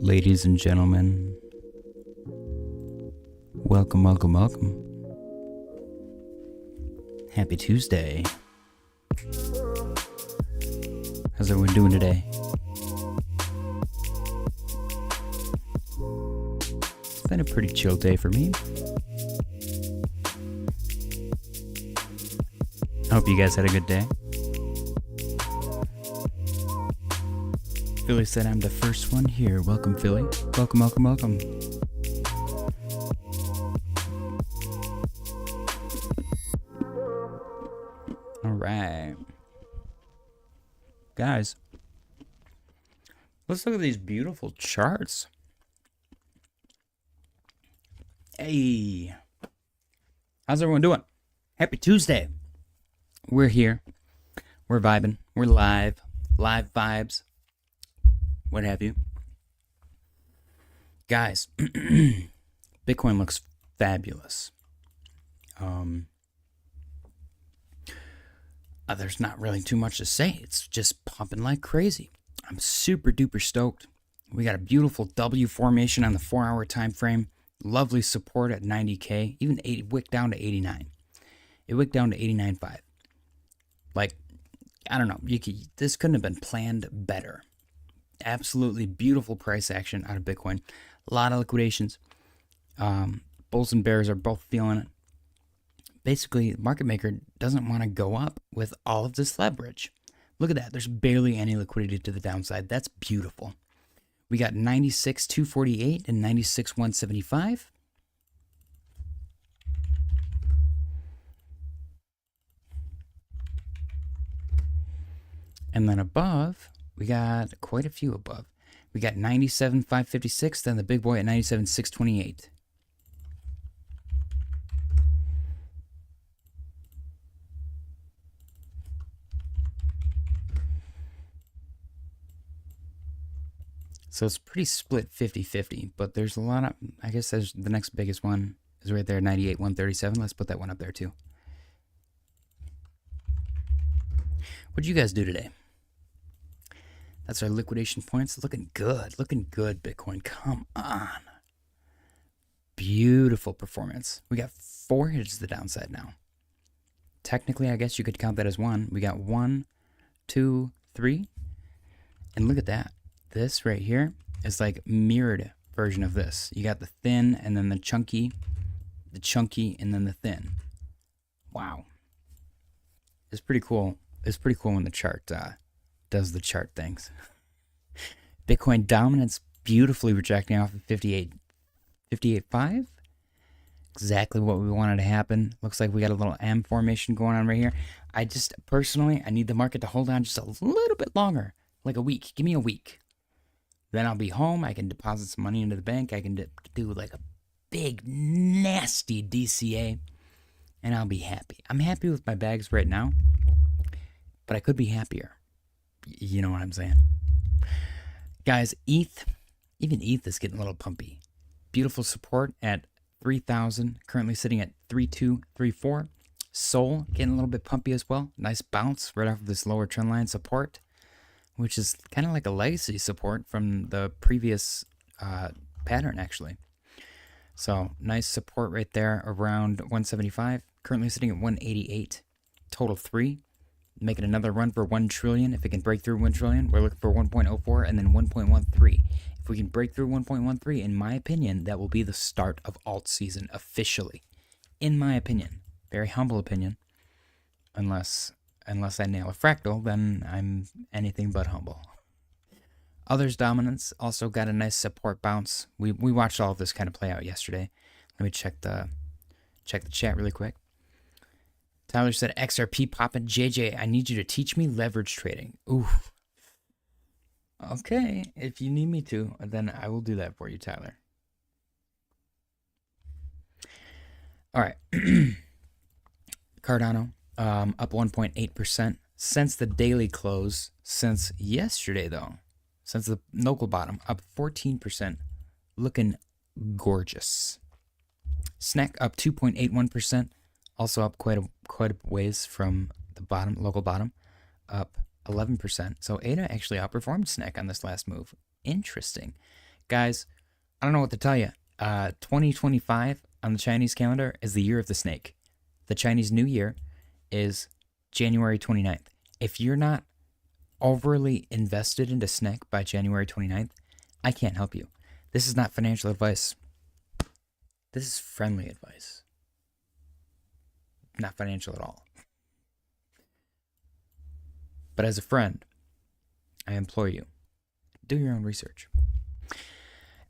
Ladies and gentlemen, welcome. Happy Tuesday. How's everyone doing today? It's been a pretty chill day for me. I hope you guys had a good day. Philly said I'm the first one here. Welcome, Philly. Welcome. All right. Guys, let's look at these beautiful charts. Hey. How's everyone doing? Happy Tuesday. We're here. We're vibing. We're live. Live vibes. What have you. Guys, Bitcoin looks fabulous. There's not really too much to say. It's just pumping like crazy. I'm super duper stoked. We got a beautiful W formation on the 4-hour time frame. Lovely support at 90K. Even wicked down to 89. It wicked down to 89.5. Like, I don't know. This couldn't have been planned better. Absolutely beautiful price action out of Bitcoin. A lot of liquidations. Bulls and bears are both feeling it. Basically, the market maker doesn't want to go up with all of this leverage. Look at that. There's barely any liquidity to the downside. That's beautiful. We got 96,248 and 96,175. And then above, we got quite a few above. We got 97,556, then the big boy at 97,628. So it's pretty split 50-50, but there's a lot of, I guess there's the next biggest one is right there, 98,137. Let's put that one up there too. What'd you guys do today? That's our liquidation points. Looking good, Bitcoin. Come on. Beautiful performance. We got 4 hits to the downside now. Technically, I guess you could count that as 1. We got 1, 2, 3. And look at that. This right here is like mirrored version of this. You got the thin and then the chunky, and then the thin. Wow. It's pretty cool. It's pretty cool when the chart does the chart things. Bitcoin dominance beautifully rejecting off of 58.5. Exactly what we wanted to happen. Looks like we got a little M formation going on right here. I just personally, I need the market to hold on just a little bit longer, like a week. Give me a week. Then I'll be home. I can deposit some money into the bank. I can do like a big, nasty DCA, and I'll be happy. I'm happy with my bags right now, but I could be happier. You know what I'm saying? Guys, even ETH is getting a little pumpy. Beautiful support at 3,000, currently sitting at 3,234. Sol getting a little bit pumpy as well. Nice bounce right off of this lower trend line support, which is kind of like a legacy support from the previous pattern, actually. So nice support right there around 175. Currently sitting at 188. Total 3. Making another run for 1 trillion. If it can break through 1 trillion, we're looking for 1.04 and then 1.13. If we can break through 1.13, in my opinion, that will be the start of alt season officially. In my opinion. Very humble opinion. Unless I nail a fractal, then I'm anything but humble. Others dominance also got a nice support bounce. We watched all of this kind of play out yesterday. Let me check the chat really quick. Tyler said, XRP poppin'. JJ, I need you to teach me leverage trading. Ooh. Okay, if you need me to, then I will do that for you, Tyler. All right. Cardano, up 1.8% since the daily close. Since yesterday, though, since the local bottom, up 14%. Looking gorgeous. Snack up 2.81%. Also up quite a ways from the bottom, local bottom, up 11%. So ADA actually outperformed Snack on this last move. Interesting. Guys, I don't know what to tell you. 2025 on the Chinese calendar is the year of the snake. The Chinese New Year is January 29th. If you're not overly invested into SNEC by January 29th, I can't help you. This is not financial advice. This is friendly advice. Not financial at all. But as a friend, I implore you, do your own research.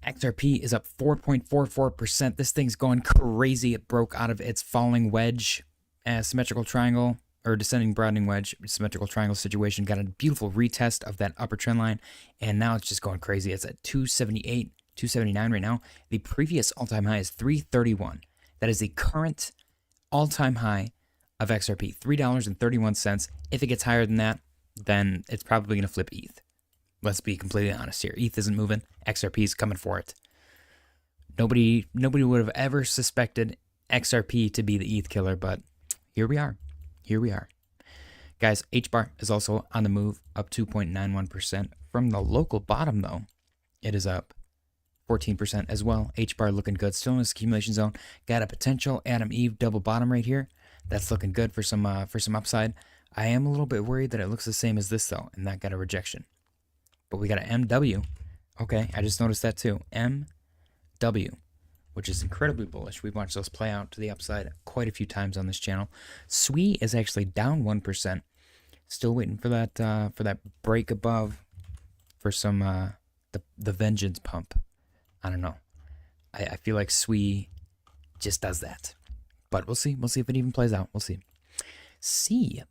XRP is up 4.44%. This thing's going crazy. It broke out of its falling wedge, symmetrical triangle, or descending broadening wedge, symmetrical triangle situation. Got a beautiful retest of that upper trend line, and now it's just going crazy. It's at 278, 279 right now. The previous all-time high is 331. That is the current all-time high of XRP, $3.31. If it gets higher than that, then it's probably going to flip ETH. Let's be completely honest here. ETH isn't moving. XRP is coming for it. Nobody would have ever suspected XRP to be the ETH killer, but here we are. Here we are. Guys, HBAR is also on the move, up 2.91%. From the local bottom, though, it is up 14% as well. HBAR looking good. Still in this accumulation zone. Got a potential Adam Eve double bottom right here. That's looking good for some upside. I am a little bit worried that it looks the same as this, though, and that got a rejection. But we got an MW. Okay, I just noticed that too. MW, which is incredibly bullish. We've watched those play out to the upside quite a few times on this channel. SUI is actually down 1%. Still waiting for that break above for some the vengeance pump. I don't know. I feel like SUI just does that. But we'll see. We'll see if it even plays out. We'll see. C.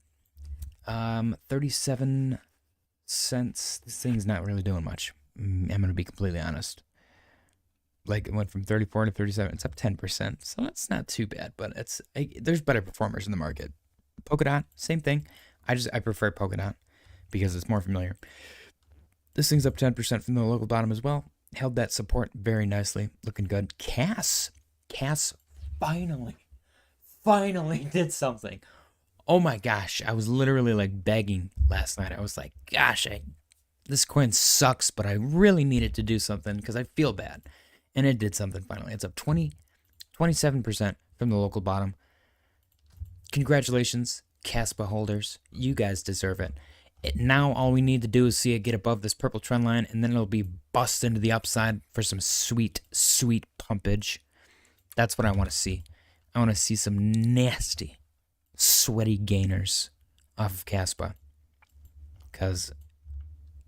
37 cents. This thing's not really doing much. I'm going to be completely honest. Like, it went from 34 to 37. It's up 10%. So that's not too bad, but there's better performers in the market. Polkadot, same thing. I prefer Polkadot because it's more familiar. This thing's up 10% from the local bottom as well. Held that support very nicely. Looking good. Cass finally did something. Oh my gosh. I was literally like begging last night. I was like, gosh, this coin sucks, but I really needed to do something because I feel bad. And it did something finally. It's up 27% from the local bottom. Congratulations, Caspa holders. You guys deserve it. Now all we need to do is see it get above this purple trend line, and then it'll be bust into the upside for some sweet, sweet pumpage. That's what I want to see. I want to see some nasty, sweaty gainers off of Caspa. Because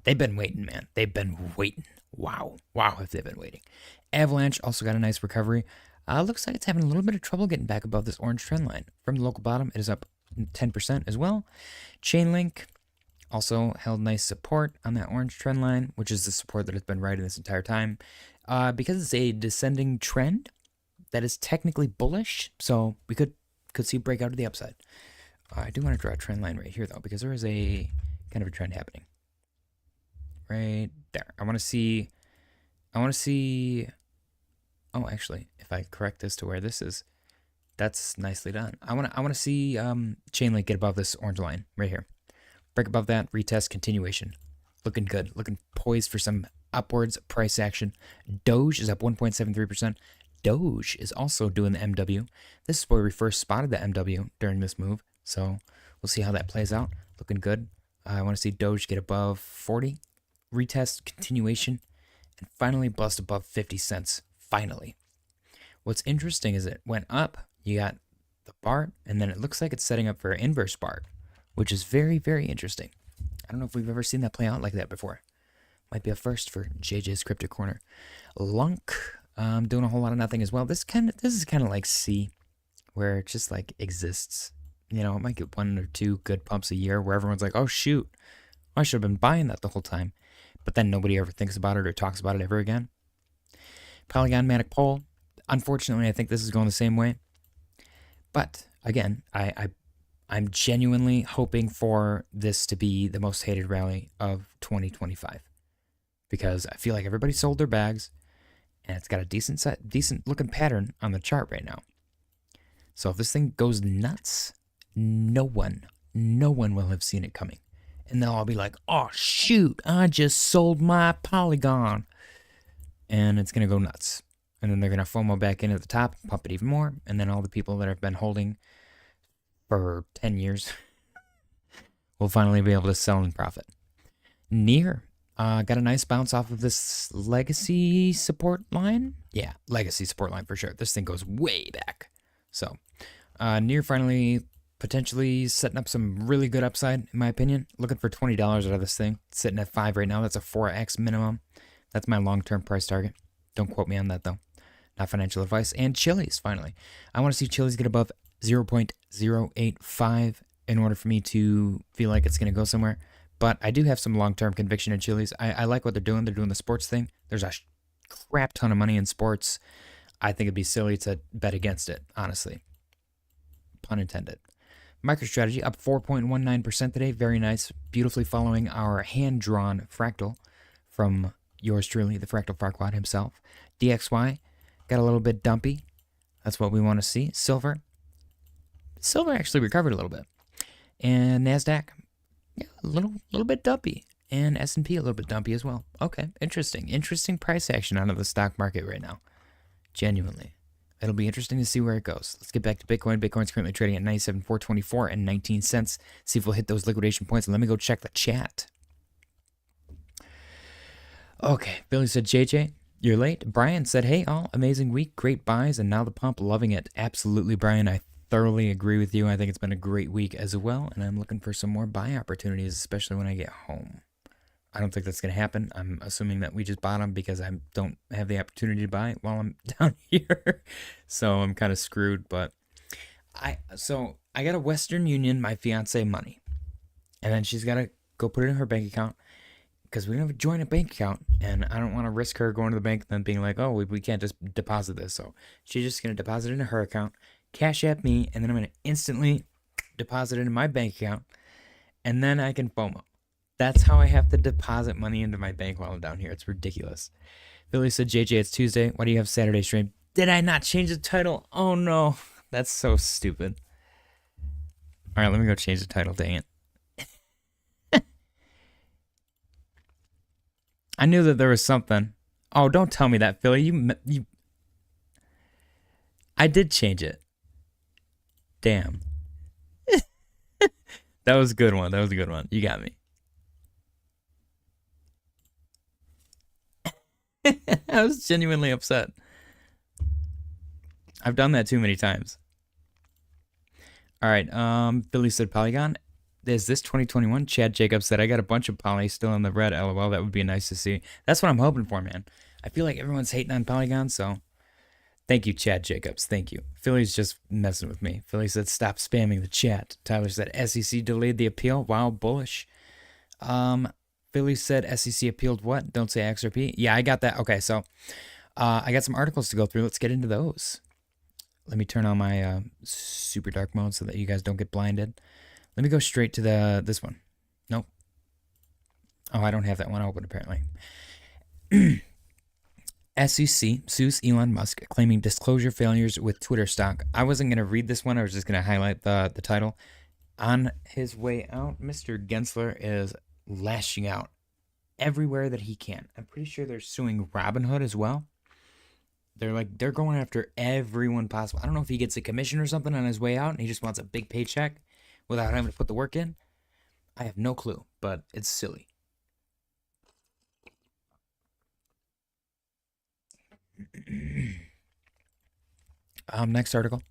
they've been waiting, man. They've been waiting. Wow, have they been waiting. Avalanche also got a nice recovery. Looks like it's having a little bit of trouble getting back above this orange trend line. From the local bottom, it is up 10% as well. Chainlink also held nice support on that orange trend line, which is the support that it's been riding this entire time. Because it's a descending trend, that is technically bullish, so we could see a breakout to the upside. I do want to draw a trend line right here, though, because there is a kind of a trend happening. Right there. I want to see, oh, actually, if I correct this to where this is, that's nicely done. I want to see Chainlink get above this orange line right here. Break above that, retest, continuation. Looking good. Looking poised for some upwards price action. Doge is up 1.73%. Doge is also doing the MW. This is where we first spotted the MW during this move. So we'll see how that plays out. Looking good. I want to see Doge get above 40. Retest, continuation, and finally bust above 50 cents. Finally. What's interesting is it went up. You got the BART, and then it looks like it's setting up for an inverse BART, which is very, very interesting. I don't know if we've ever seen that play out like that before. Might be a first for JJ's Cryptic Corner. Lunk, doing a whole lot of nothing as well. This is kind of like C, where it just like exists. You know, it might get 1 or 2 good pumps a year where everyone's like, oh shoot, I should have been buying that the whole time. But then nobody ever thinks about it or talks about it ever again. Polygon Manic Pole. Unfortunately, I think this is going the same way. But again, I'm genuinely hoping for this to be the most hated rally of 2025. Because I feel like everybody sold their bags, and it's got a decent looking pattern on the chart right now. So if this thing goes nuts, no one will have seen it coming. And they'll all be like, oh shoot, I just sold my Polygon. and it's going to go nuts. And then they're going to FOMO back in at the top, pump it even more, and then all the people that have been holding for 10 years will finally be able to sell and profit. Near got a nice bounce off of this legacy support line. Yeah, legacy support line for sure. This thing goes way back. So Near finally potentially setting up some really good upside, in my opinion. Looking for $20 out of this thing. It's sitting at 5 right now. That's a 4x minimum. That's my long-term price target. Don't quote me on that, though. Not financial advice. And Chili's, finally. I want to see Chili's get above 0.085 in order for me to feel like it's going to go somewhere. But I do have some long-term conviction in Chili's. I like what they're doing. They're doing the sports thing. There's a crap ton of money in sports. I think it'd be silly to bet against it, honestly. Pun intended. MicroStrategy up 4.19% today. Very nice. Beautifully following our hand-drawn fractal from yours truly, the Fractal Farquaad himself. DXY got a little bit dumpy. That's what we want to see. Silver actually recovered a little bit. And NASDAQ, yeah, a little bit dumpy. And S&P a little bit dumpy as well. Okay, interesting. Interesting price action out of the stock market right now. Genuinely. It'll be interesting to see where it goes. Let's get back to Bitcoin. Bitcoin's currently trading at 97,424 and 19 cents. See if we'll hit those liquidation points. And let me go check the chat. Okay, Billy said, JJ, you're late. Brian said, hey, all, amazing week, great buys, and now the pump, loving it. Absolutely, Brian, I thoroughly agree with you. I think it's been a great week as well, and I'm looking for some more buy opportunities, especially when I get home. I don't think that's going to happen. I'm assuming that we just bottom because I don't have the opportunity to buy while I'm down here. So I'm kind of screwed, but I got a Western Union, my fiance, money. And then she's got to go put it in her bank account because we don't have a joint bank account. And I don't want to risk her going to the bank and then being like, oh, we can't just deposit this. So she's just going to deposit it into her account, Cash App me, and then I'm going to instantly deposit it in my bank account. And then I can FOMO. That's how I have to deposit money into my bank while I'm down here. It's ridiculous. Billy said, JJ, it's Tuesday. Why do you have Saturday stream? Did I not change the title? Oh, no. That's so stupid. All right, let me go change the title. Dang it. I knew that there was something. Oh, don't tell me that, Philly. You. I did change it. Damn. That was a good one. That was a good one. You got me. I was genuinely upset. I've done that too many times. All right. Billy said Polygon. Is this 2021? Chad Jacobs said, I got a bunch of poly still in the red. LOL. That would be nice to see. That's what I'm hoping for, man. I feel like everyone's hating on Polygon, so thank you, Chad Jacobs. Thank you. Philly's just messing with me. Philly said, stop spamming the chat. Tyler said, SEC delayed the appeal. Wow, bullish. Billy said SEC appealed what? Don't say XRP. Yeah, I got that. Okay, so I got some articles to go through. Let's get into those. Let me turn on my super dark mode so that you guys don't get blinded. Let me go straight to this one. Nope. Oh, I don't have that one open apparently. SEC sues Elon Musk claiming disclosure failures with Twitter stock. I wasn't going to read this one. I was just going to highlight the title. On his way out, Mr. Gensler is lashing out everywhere that he can. I'm pretty sure they're suing Robinhood as well. They're going after everyone possible. I don't know if he gets a commission or something on his way out and he just wants a big paycheck without having to put the work in. I have no clue, but it's silly. Next article.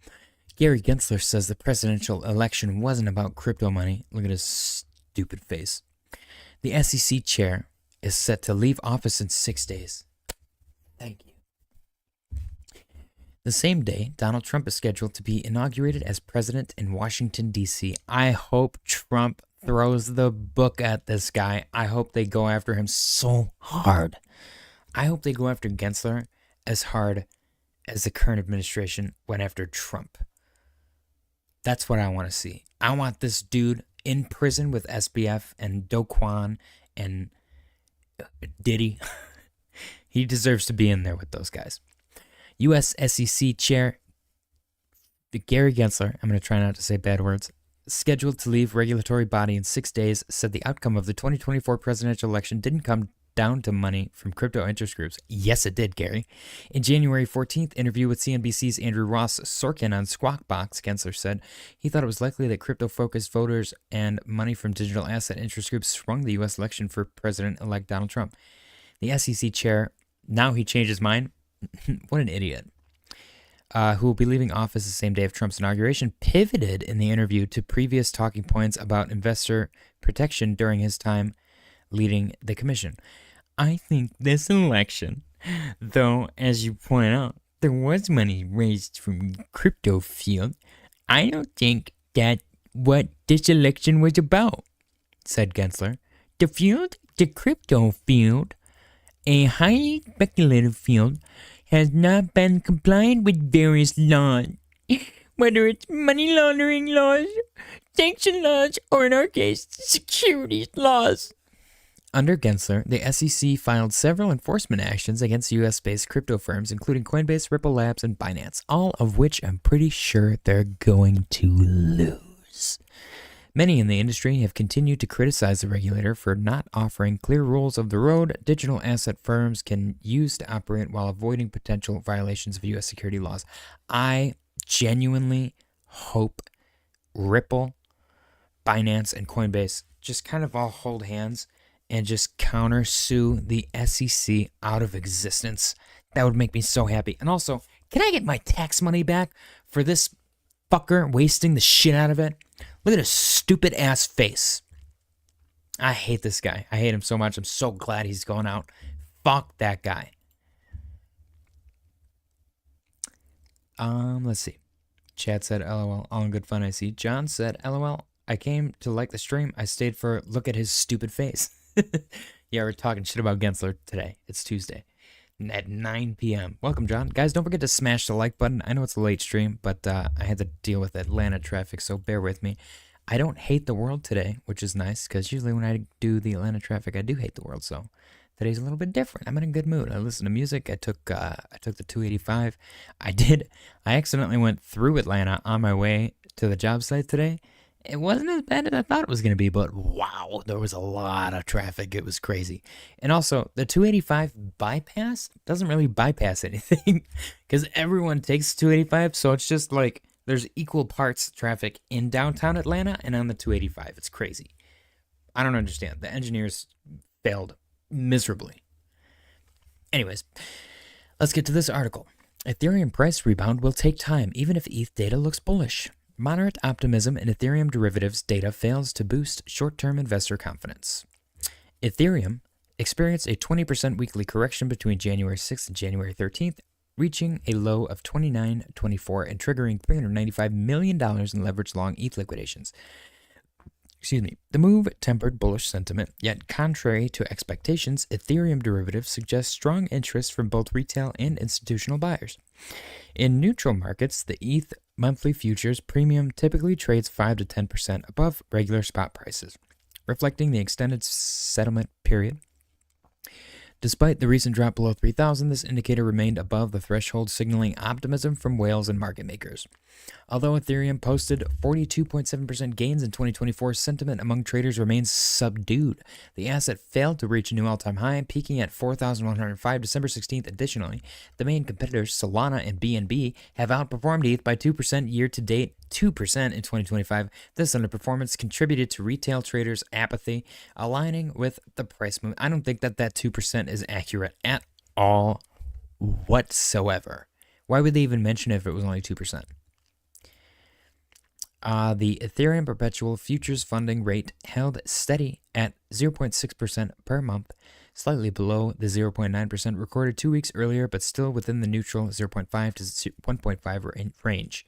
Gary Gensler says the presidential election wasn't about crypto money. Look at his stupid face. The SEC chair is set to leave office in 6 days. Thank you. The same day, Donald Trump is scheduled to be inaugurated as president in Washington, D.C. I hope Trump throws the book at this guy. I hope they go after him so hard. I hope they go after Gensler as hard as the current administration went after Trump. That's what I want to see. I want this dude in prison with SBF and Do Kwon and Diddy. He deserves to be in there with those guys. U.S. SEC Chair Gary Gensler, I'm going to try not to say bad words, scheduled to leave regulatory body in 6 days, said the outcome of the 2024 presidential election didn't come down to money from crypto interest groups. Yes, it did, Gary. In January 14th interview with CNBC's Andrew Ross Sorkin on Squawk Box, Gensler said he thought it was likely that crypto-focused voters and money from digital asset interest groups swung the U.S. election for President-elect Donald Trump. The SEC chair, now he changed his mind. What an idiot. Who will be leaving office the same day of Trump's inauguration, pivoted in the interview to previous talking points about investor protection during his time leading the commission. I think this election, though, as you point out, there was money raised from the crypto field, I don't think that's what this election was about, said Gensler. The crypto field, a highly speculative field, has not been compliant with various laws, whether it's money laundering laws, sanction laws, or in our case, securities laws. Under Gensler, the SEC filed several enforcement actions against U.S.-based crypto firms, including Coinbase, Ripple Labs, and Binance, all of which I'm pretty sure they're going to lose. Many in the industry have continued to criticize the regulator for not offering clear rules of the road digital asset firms can use to operate while avoiding potential violations of U.S. security laws. I genuinely hope Ripple, Binance, and Coinbase just kind of all hold hands and just counter-sue the SEC out of existence. That would make me so happy. And also, can I get my tax money back for this fucker wasting the shit out of it? Look at his stupid ass face. I hate this guy. I hate him so much. I'm so glad he's going out. Fuck that guy. Let's see. Chad said, LOL, all in good fun, I see. John said, LOL, I came to like the stream. I stayed for look at his stupid face. Yeah, we're talking shit about Gensler today. It's Tuesday at 9 p.m. Welcome, John. Guys, don't forget to smash the like button. I know it's a late stream, but I had to deal with Atlanta traffic, so bear with me. I don't hate the world today, which is nice, because usually when I do the Atlanta traffic, I do hate the world, so today's a little bit different. I'm in a good mood. I listen to music. I took the 285. I accidentally went through Atlanta on my way to the job site today. It wasn't as bad as I thought it was going to be, but wow, there was a lot of traffic. It was crazy. And also, the 285 bypass doesn't really bypass anything because everyone takes 285, so it's just like there's equal parts traffic in downtown Atlanta and on the 285. It's crazy. I don't understand. The engineers failed miserably. Anyways, let's get to this article. Ethereum price rebound will take time, even if ETH data looks bullish. Moderate optimism in Ethereum derivatives data fails to boost short-term investor confidence. Ethereum experienced a 20% weekly correction between January 6th and January 13th, reaching a low of $29.24 and triggering $395 million in leveraged long ETH liquidations. The move tempered bullish sentiment, yet contrary to expectations, Ethereum derivatives suggest strong interest from both retail and institutional buyers. In neutral markets, the ETH monthly futures premium typically trades 5 to 10% above regular spot prices, reflecting the extended settlement period. Despite the recent drop below 3,000, this indicator remained above the threshold, signaling optimism from whales and market makers. Although Ethereum posted 42.7% gains in 2024, sentiment among traders remains subdued. The asset failed to reach a new all-time high, peaking at 4,105 December 16th. Additionally, the main competitors Solana and BNB have outperformed ETH by 2% year-to-date, 2% in 2025. This underperformance contributed to retail traders' apathy, aligning with the price move. I don't think that 2% is accurate at all whatsoever. Why would they even mention it if it was only 2%? The Ethereum perpetual futures funding rate held steady at 0.6% per month, slightly below the 0.9% recorded 2 weeks earlier, but still within the neutral 0.5 to 1.5 range.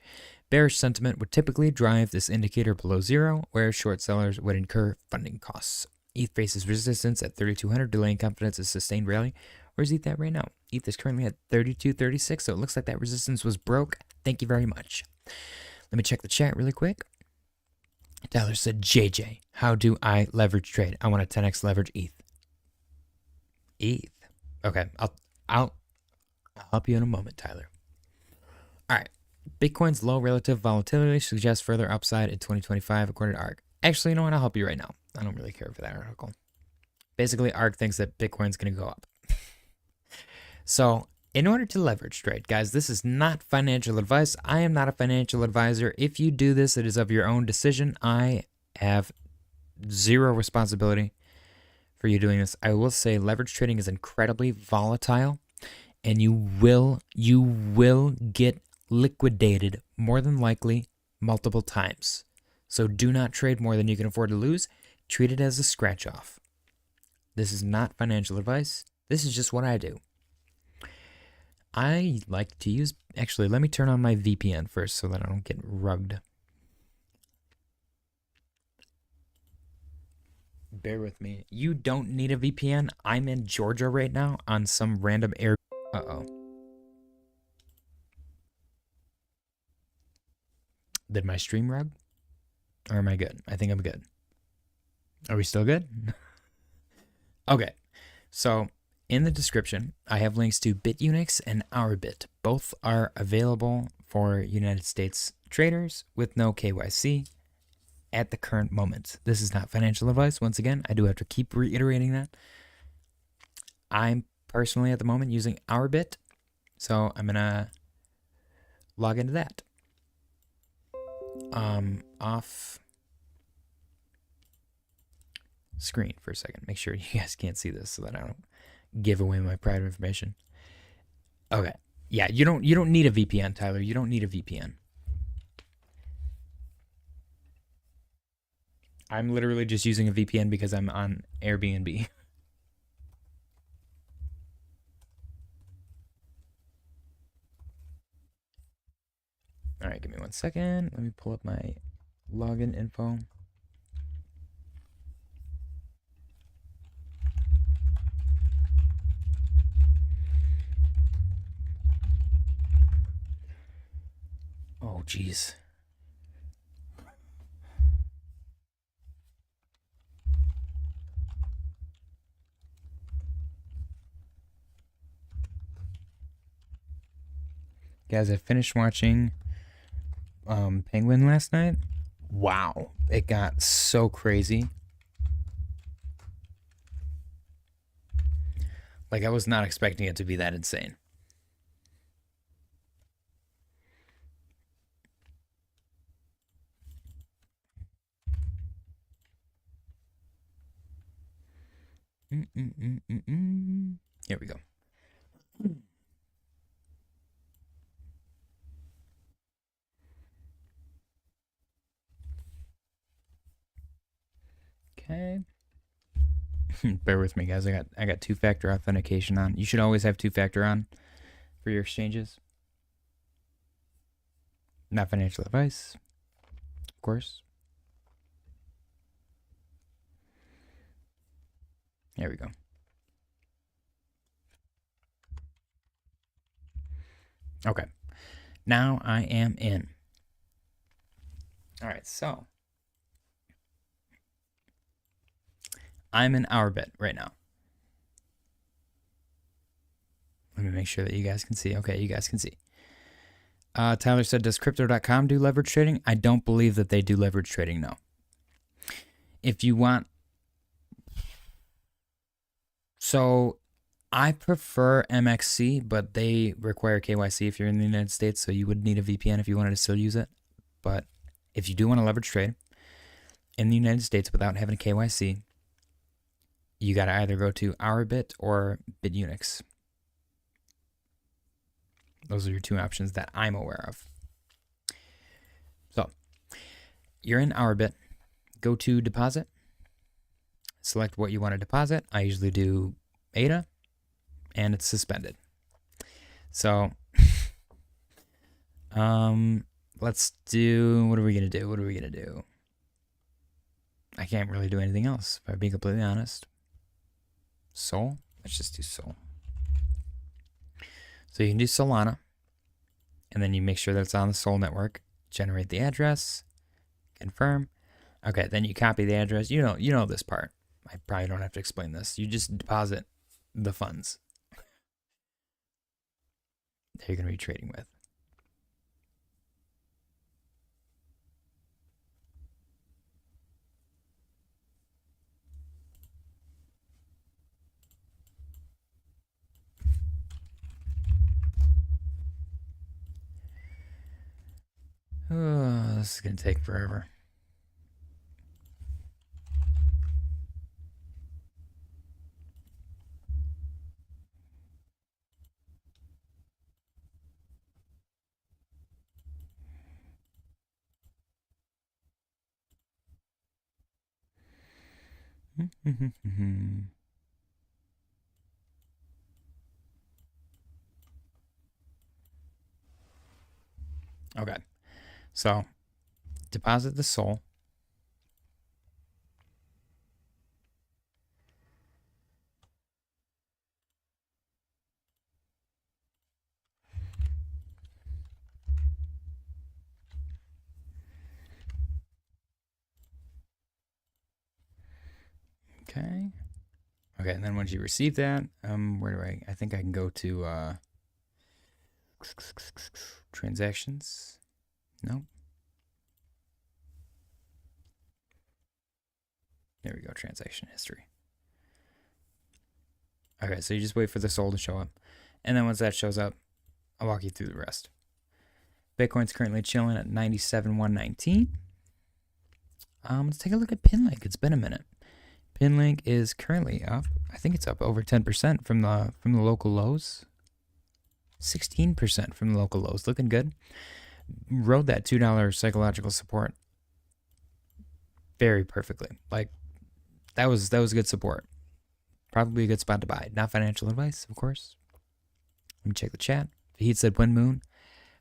Bearish sentiment would typically drive this indicator below zero, where short sellers would incur funding costs. ETH faces resistance at 3,200, delaying confidence in sustained rally. Where's ETH at right now? ETH is currently at 32.36, so it looks like that resistance was broke. Thank you very much. Let me check the chat really quick. Tyler said, JJ, how do I leverage trade? I want to 10x leverage ETH. ETH. Okay, I'll help you in a moment, Tyler. All right. Bitcoin's low relative volatility suggests further upside in 2025, according to ARK. Actually, you know what? I'll help you right now. I don't really care for that article. Basically, ARK thinks that Bitcoin's going to go up. So in order to leverage trade, guys, this is not financial advice. I am not a financial advisor. If you do this, it is of your own decision. I have zero responsibility for you doing this. I will say leverage trading is incredibly volatile, and you will get liquidated more than likely multiple times. So do not trade more than you can afford to lose. Treat it as a scratch off. This is not financial advice. This is just what I do. I like to use, actually, let me turn on my VPN first so that I don't get rugged. Bear with me. You don't need a VPN. I'm in Georgia right now on some random air. Uh-oh. Did my stream rug? Or am I good? I think I'm good. Are we still good? Okay. So in the description, I have links to BitUnix and OurBit. Both are available for United States traders with no KYC at the current moment. This is not financial advice. Once again, I do have to keep reiterating that. I'm personally at the moment using OurBit, so I'm going to log into that. Off screen for a second. Make sure you guys can't see this so that I don't give away my private information. Okay. Yeah, you don't need a VPN, Tyler. You don't need a VPN. I'm literally just using a VPN because I'm on Airbnb. All right, give me 1 second. Let me pull up my login info. Oh, geez. Guys, I finished watching Penguin last night. Wow, it got so crazy. Like, I was not expecting it to be that insane. Here we go. Okay. Bear with me, guys. I got two-factor authentication on. You should always have two-factor on for your exchanges. Not financial advice, of course. There we go. Okay. Now I am in. All right, so I'm in OurBit right now. Let me make sure that you guys can see. Okay, you guys can see. Tyler said, does crypto.com do leverage trading? I don't believe that they do leverage trading, no. If you want... So I prefer MXC, but they require KYC if you're in the United States, so you would need a VPN if you wanted to still use it. But if you do want to leverage trade in the United States without having a KYC, you got to either go to OurBit or BitUnix. Those are your two options that I'm aware of. So you're in OurBit. Go to deposit. Select what you want to deposit. I usually do ADA, and it's suspended. So let's do, what are we going to do? What are we going to do? I can't really do anything else, if I'm being completely honest. Sol? Let's just do Sol. So you can do Solana, and then you make sure that it's on the Sol network. Generate the address, confirm. Okay, then you copy the address. You know this part. I probably don't have to explain this. You just deposit the funds that you're going to be trading with. this is going to take forever. Okay, so deposit the SOL. Okay. Okay, and then once you receive that, where do I think I can go to transactions. Nope. There we go, transaction history. Okay, so you just wait for the SOL to show up. And then once that shows up, I'll walk you through the rest. Bitcoin's currently chilling at 97,119. Let's take a look at Pinlink. It's been a minute. Pinlink is currently up. I think it's up over 10% from the local lows. 16% from the local lows. Looking good. Rode that $2 psychological support very perfectly. Like that was good support. Probably a good spot to buy. Not financial advice, of course. Let me check the chat. He said Wind Moon.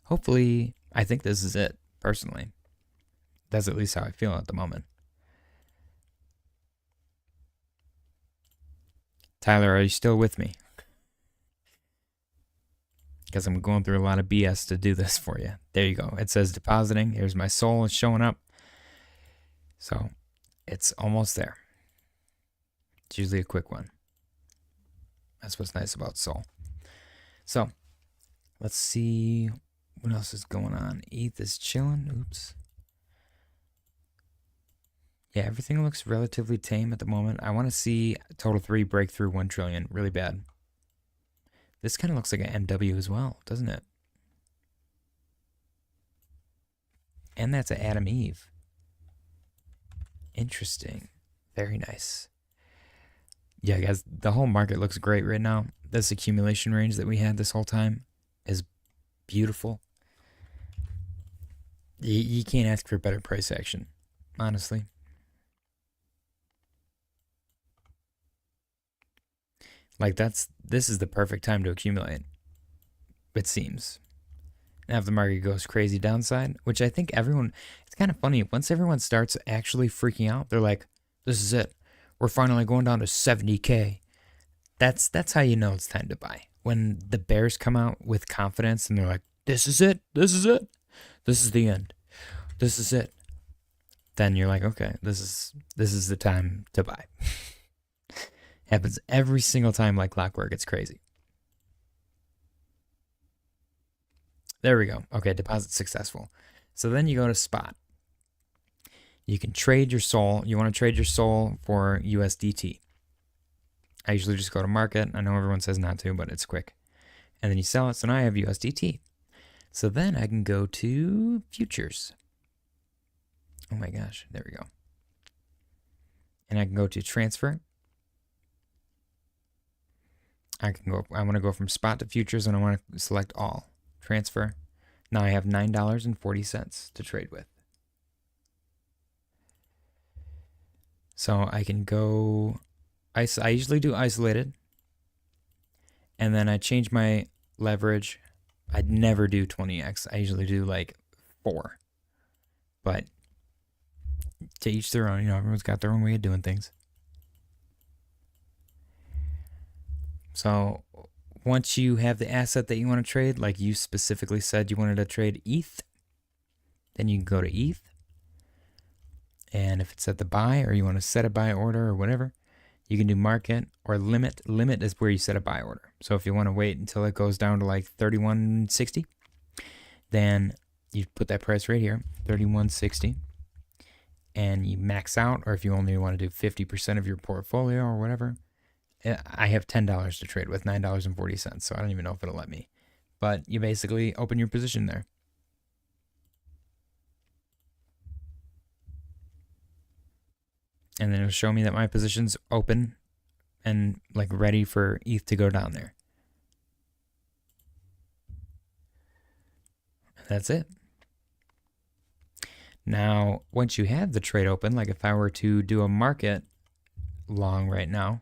Hopefully, I think this is it, personally. That's at least how I feel at the moment. Tyler, are you still with me? Because I'm going through a lot of BS to do this for you. There you go. It says depositing. Here's my SOL. It's showing up. So, it's almost there. It's usually a quick one. That's what's nice about SOL. So, let's see what else is going on. ETH is chilling. Oops. Yeah, everything looks relatively tame at the moment. I want to see Total 3 break through 1 trillion really bad. This kind of looks like an MW as well, doesn't it? And that's an Adam Eve. Interesting. Very nice. Yeah, guys, the whole market looks great right now. This accumulation range that we had this whole time is beautiful. You can't ask for better price action, honestly. Like this is the perfect time to accumulate, it seems. Now if the market goes crazy downside, which I think it's kind of funny, once everyone starts actually freaking out, they're like, this is it. We're finally going down to 70K. That's how you know it's time to buy. When the bears come out with confidence and they're like, this is it. This is it. This is the end. This is it. Then you're like, okay, this is the time to buy. Happens every single time like clockwork. It's crazy. There we go. Okay, deposit successful. So then you go to spot. You can trade your SOL. You want to trade your SOL for USDT. I usually just go to market. I know everyone says not to, but it's quick. And then you sell it. So now I have USDT. So then I can go to futures. Oh my gosh. There we go. And I can go to transfer. I want to go from spot to futures and I want to select all. Transfer. Now I have $9.40 to trade with. So I can go, I usually do isolated. And then I change my leverage. I'd never do 20x. I usually do like 4. But to each their own, everyone's got their own way of doing things. So once you have the asset that you want to trade, like you specifically said you wanted to trade ETH, then you can go to ETH. And if it's at the buy or you want to set a buy order or whatever, you can do market or limit. Limit is where you set a buy order. So if you want to wait until it goes down to like 31.60, then you put that price right here, 31.60, and you max out. Or if you only want to do 50% of your portfolio or whatever, I have $10 to trade with, $9.40. So I don't even know if it'll let me. But you basically open your position there. and then it'll show me that my position's open and like ready for ETH to go down there. That's it. Now, once you have the trade open, like if I were to do a market long right now,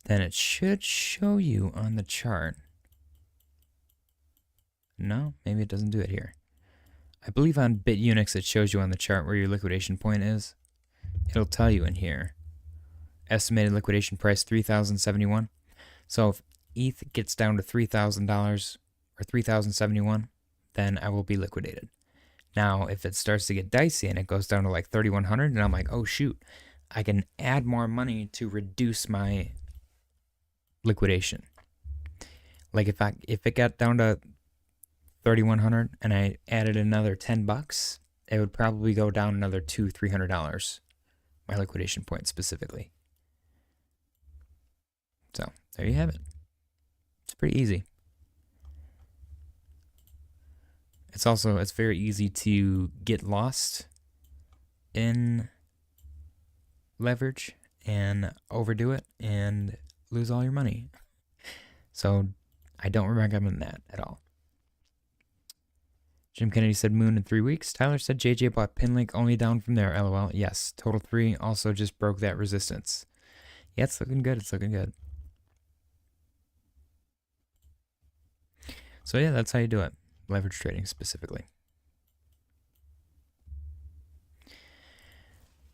then it should show you on the chart. No, maybe it doesn't do it here. I believe on BitUnix it shows you on the chart where your liquidation point is. It'll tell you in here. Estimated liquidation price $3,071. So if ETH gets down to $3,000 or $3,071, then I will be liquidated. Now, if it starts to get dicey and it goes down to like 3,100, and I'm like, oh shoot, I can add more money to reduce my liquidation. Like if it got down to 3,100 and I added another $10, it would probably go down another $200-$300. My liquidation point specifically. So there you have it. It's pretty easy. It's very easy to get lost in leverage and overdo it and lose all your money. So I don't recommend that at all. Jim Kennedy said Moon in 3 weeks. Tyler said JJ bought Pinlink only down from there. LOL. Yes. Total 3 also just broke that resistance. Yeah, it's looking good. It's looking good. So yeah, that's how you do it. Leverage trading specifically.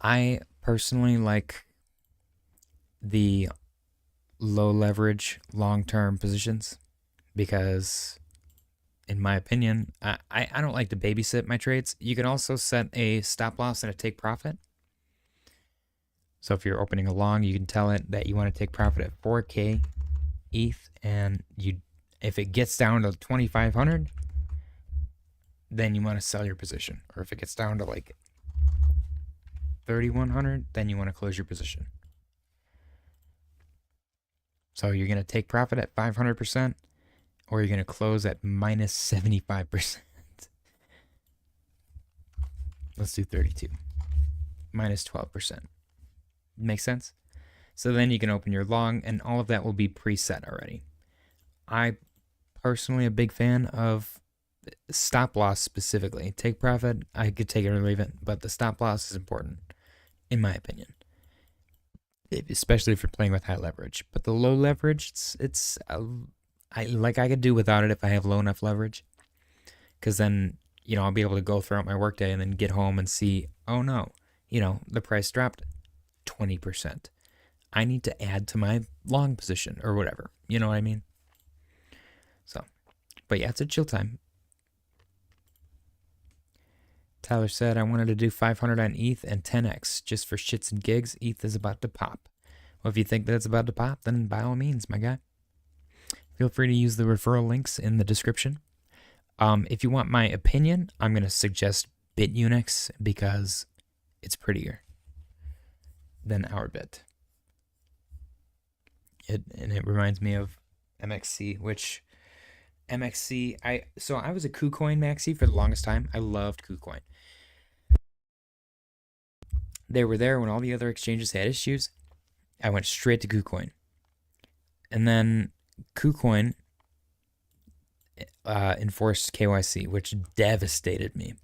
I personally like the low leverage long-term positions because in my opinion, I don't like to babysit my trades. You can also set a stop loss and a take profit. So if you're opening a long, you can tell it that you want to take profit at 4K ETH, and if it gets down to 2,500, then you want to sell your position. Or if it gets down to like 3,100, then you want to close your position. So you're going to take profit at 500%, or you're going to close at minus 75%. Let's do 32. Minus 12%. Make sense? So then you can open your long, and all of that will be preset already. I personally a big fan of stop loss specifically. Take profit, I could take it or leave it, but the stop loss is important, in my opinion. Especially if you're playing with high leverage. But the low leverage, I could do without it if I have low enough leverage. Because then, I'll be able to go throughout my workday and then get home and see, oh no, the price dropped 20%. I need to add to my long position or whatever. You know what I mean? So, but yeah, it's a chill time. Tyler said, I wanted to do 500 on ETH and 10x just for shits and gigs. ETH is about to pop. Well, if you think that it's about to pop, then by all means, my guy. Feel free to use the referral links in the description. If you want my opinion, I'm going to suggest BitUnix because it's prettier than our bit. It reminds me of MXC, which MXC, I was a KuCoin maxi for the longest time. I loved KuCoin. They were there when all the other exchanges had issues. I went straight to KuCoin. And then KuCoin enforced KYC, which devastated me.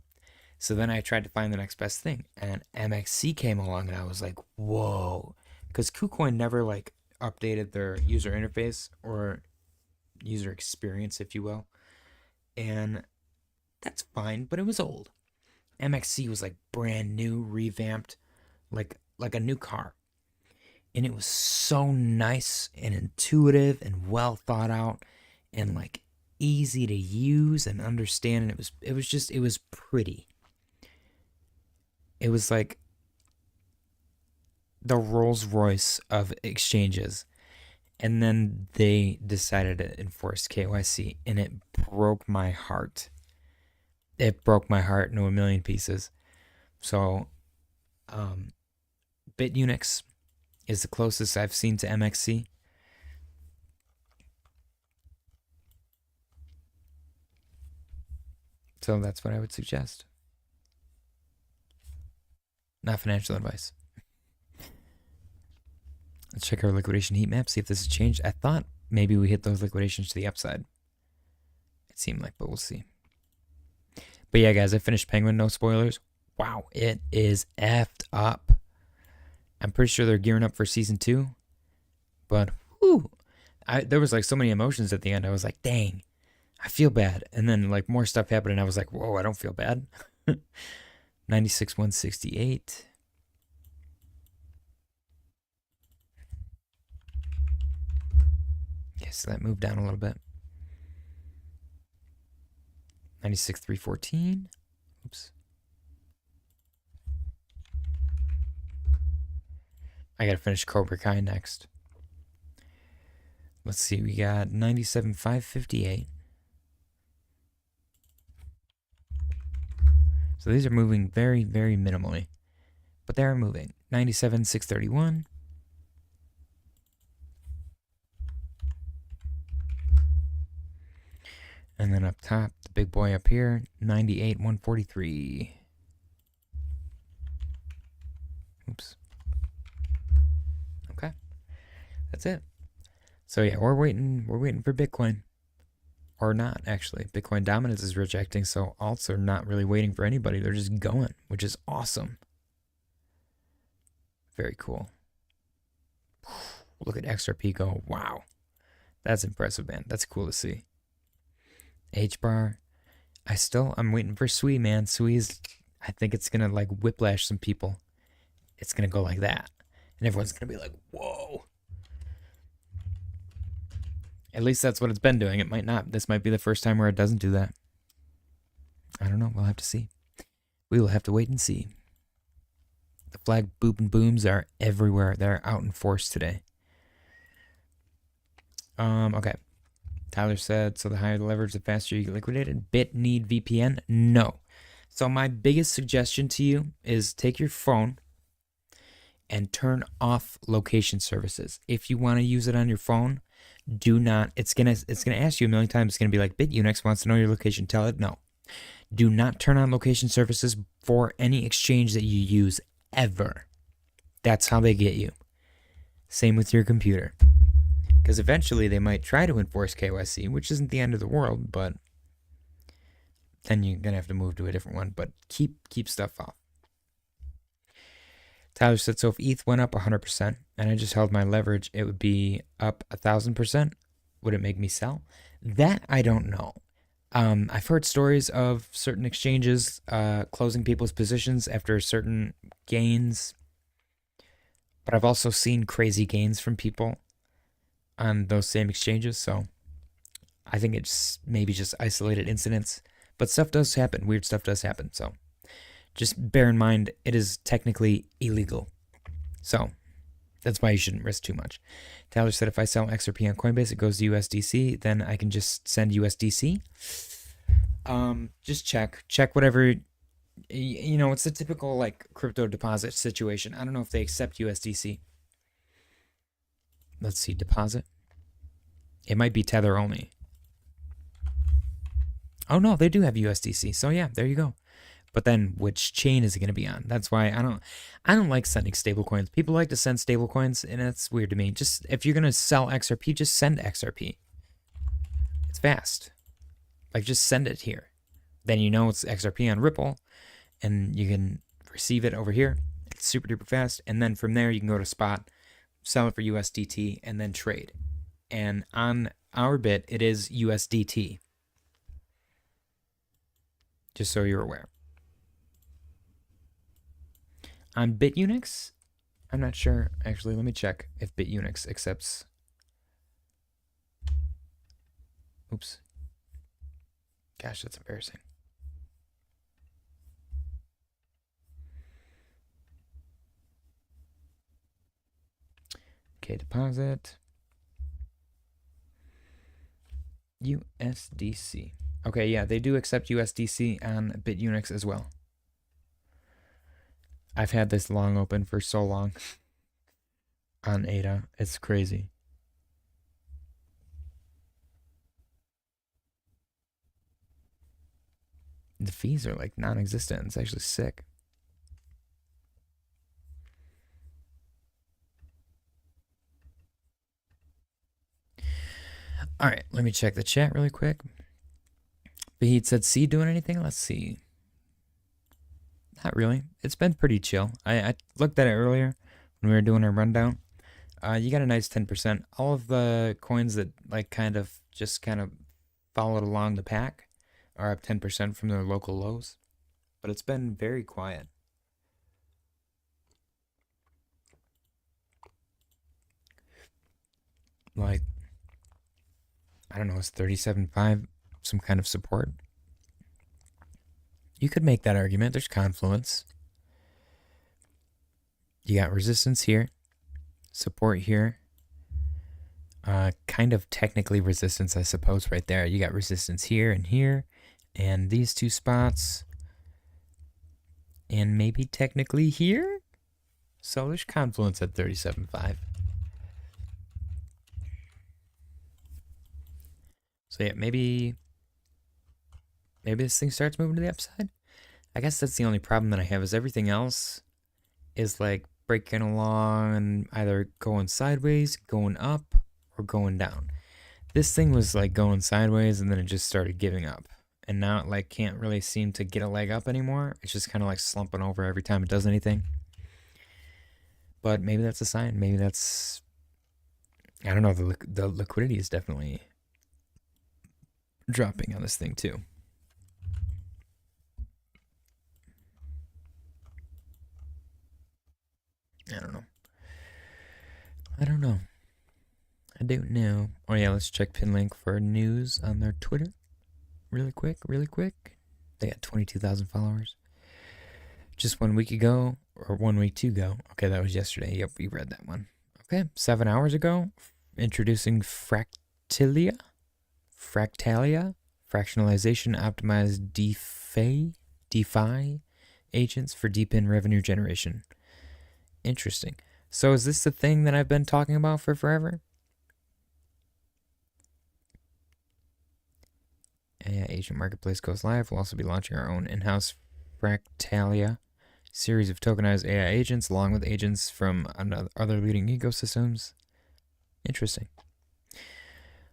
So then I tried to find the next best thing, and MXC came along, and I was like, whoa. Because KuCoin never updated their user interface or user experience, if you will. And that's fine, but it was old. MXC was brand new, revamped, like a new car. And it was so nice and intuitive and well thought out and easy to use and understand. And it was pretty. It was like the Rolls Royce of exchanges. And then they decided to enforce KYC, and it broke my heart. It broke my heart into a million pieces. So, BitUnix is the closest I've seen to MXC. So that's what I would suggest. Not financial advice. Let's check our liquidation heat map, see if this has changed. I thought maybe we hit those liquidations to the upside. It seemed like, but we'll see. But yeah, guys, I finished Penguin, no spoilers. Wow, it is effed up. I'm pretty sure they're gearing up for season 2. But, whew, there was like so many emotions at the end. I was like, dang, I feel bad. And then like more stuff happened and I was like, whoa, I don't feel bad. 96,168. Okay, so that moved down a little bit. 96,314. Oops. I gotta finish Cobra Kai next. Let's see, we got 97,558. So these are moving very, very minimally. But they are moving. 97,631. And then up top, the big boy up here, 98,143. Oops. Okay. That's it. So yeah, we're waiting for Bitcoin. Or not, actually. Bitcoin dominance is rejecting, so alts are not really waiting for anybody. They're just going, which is awesome. Very cool. Look at XRP go. Wow. That's impressive, man. That's cool to see. H-bar. I'm waiting for SUI, man. SUI's, I think it's going to like whiplash some people. It's going to go like that. And everyone's going to be like, whoa. At least that's what it's been doing. It might not. This might be the first time where it doesn't do that. I don't know. We'll have to see. We will have to wait and see. The flag boop and booms are everywhere. They're out in force today. Okay. Tyler said, so the higher the leverage, the faster you get liquidated. Bit need VPN? No. So my biggest suggestion to you is take your phone and turn off location services. If you want to use it on your phone, do not. It's gonna ask you a million times. It's gonna be like, BitUnix wants to know your location. Tell it no. Do not turn on location services for any exchange that you use ever. That's how they get you. Same with your computer. Because eventually they might try to enforce KYC, which isn't the end of the world, but then you're gonna have to move to a different one. But keep stuff off. Tyler said, so if ETH went up 100% and I just held my leverage, it would be up 1,000%. Would it make me sell? That I don't know. I've heard stories of certain exchanges closing people's positions after certain gains, but I've also seen crazy gains from people on those same exchanges. So I think it's maybe just isolated incidents, but stuff does happen. Weird stuff does happen. So just bear in mind, it is technically illegal. So that's why you shouldn't risk too much. Tyler said, if I sell XRP on Coinbase, it goes to USDC, then I can just send USDC. Just check whatever, you know, it's a typical like crypto deposit situation. I don't know if they accept USDC. Let's see, deposit. It might be Tether only. Oh no, they do have USDC. So yeah, there you go. But then which chain is it going to be on? That's why I don't like sending stablecoins. People like to send stablecoins, and it's weird to me. Just if you're going to sell XRP, just send XRP. It's fast. Like just send it here. Then you know it's XRP on Ripple, and you can receive it over here. It's super duper fast. And then from there you can go to spot, sell it for USDT, and then trade. And on our bit, it is USDT. Just so you're aware. On BitUnix, I'm not sure. Actually, let me check if BitUnix accepts. Oops. Gosh, that's embarrassing. Okay, deposit. USDC. Okay, yeah, they do accept USDC on BitUnix as well. I've had this long open for so long on ADA. It's crazy. The fees are like non-existent. It's actually sick. All right, let me check the chat really quick. Fahid said, "C doing anything?" Let's see. Not really. It's been pretty chill. I looked at it earlier when we were doing our rundown. You got a nice 10%. All of the coins that like kind of followed along the pack are up 10% from their local lows. But it's been very quiet. Like, I don't know, is 37.5 some kind of support? You could make that argument. There's confluence. You got resistance here, support here. Kind of technically resistance, I suppose, right there. You got resistance here, and these two spots, and maybe technically here. So there's confluence at 37.5. So yeah, maybe this thing starts moving to the upside. I guess that's the only problem that I have, is everything else is like breaking along and either going sideways, going up, or going down. This thing was like going sideways and then it just started giving up. And now it like can't really seem to get a leg up anymore. It's just kind of like slumping over every time it does anything. But maybe that's a sign. Maybe that's, I don't know, the liquidity is definitely dropping on this thing too. I don't know. I don't know. Oh yeah, let's check pin link for news on their Twitter. Really quick. They got 22,000 followers. Just 1 week ago, or 1 week to go. Okay, that was yesterday. Yep, we read that one. Okay, 7 hours ago, introducing Fractalia, fractionalization optimized DeFi agents for deep in revenue generation. Interesting. So is this the thing that I've been talking about for forever? Yeah, Agent Marketplace goes live. We'll also be launching our own in-house Fractalia series of tokenized AI agents, along with agents from other leading ecosystems. Interesting.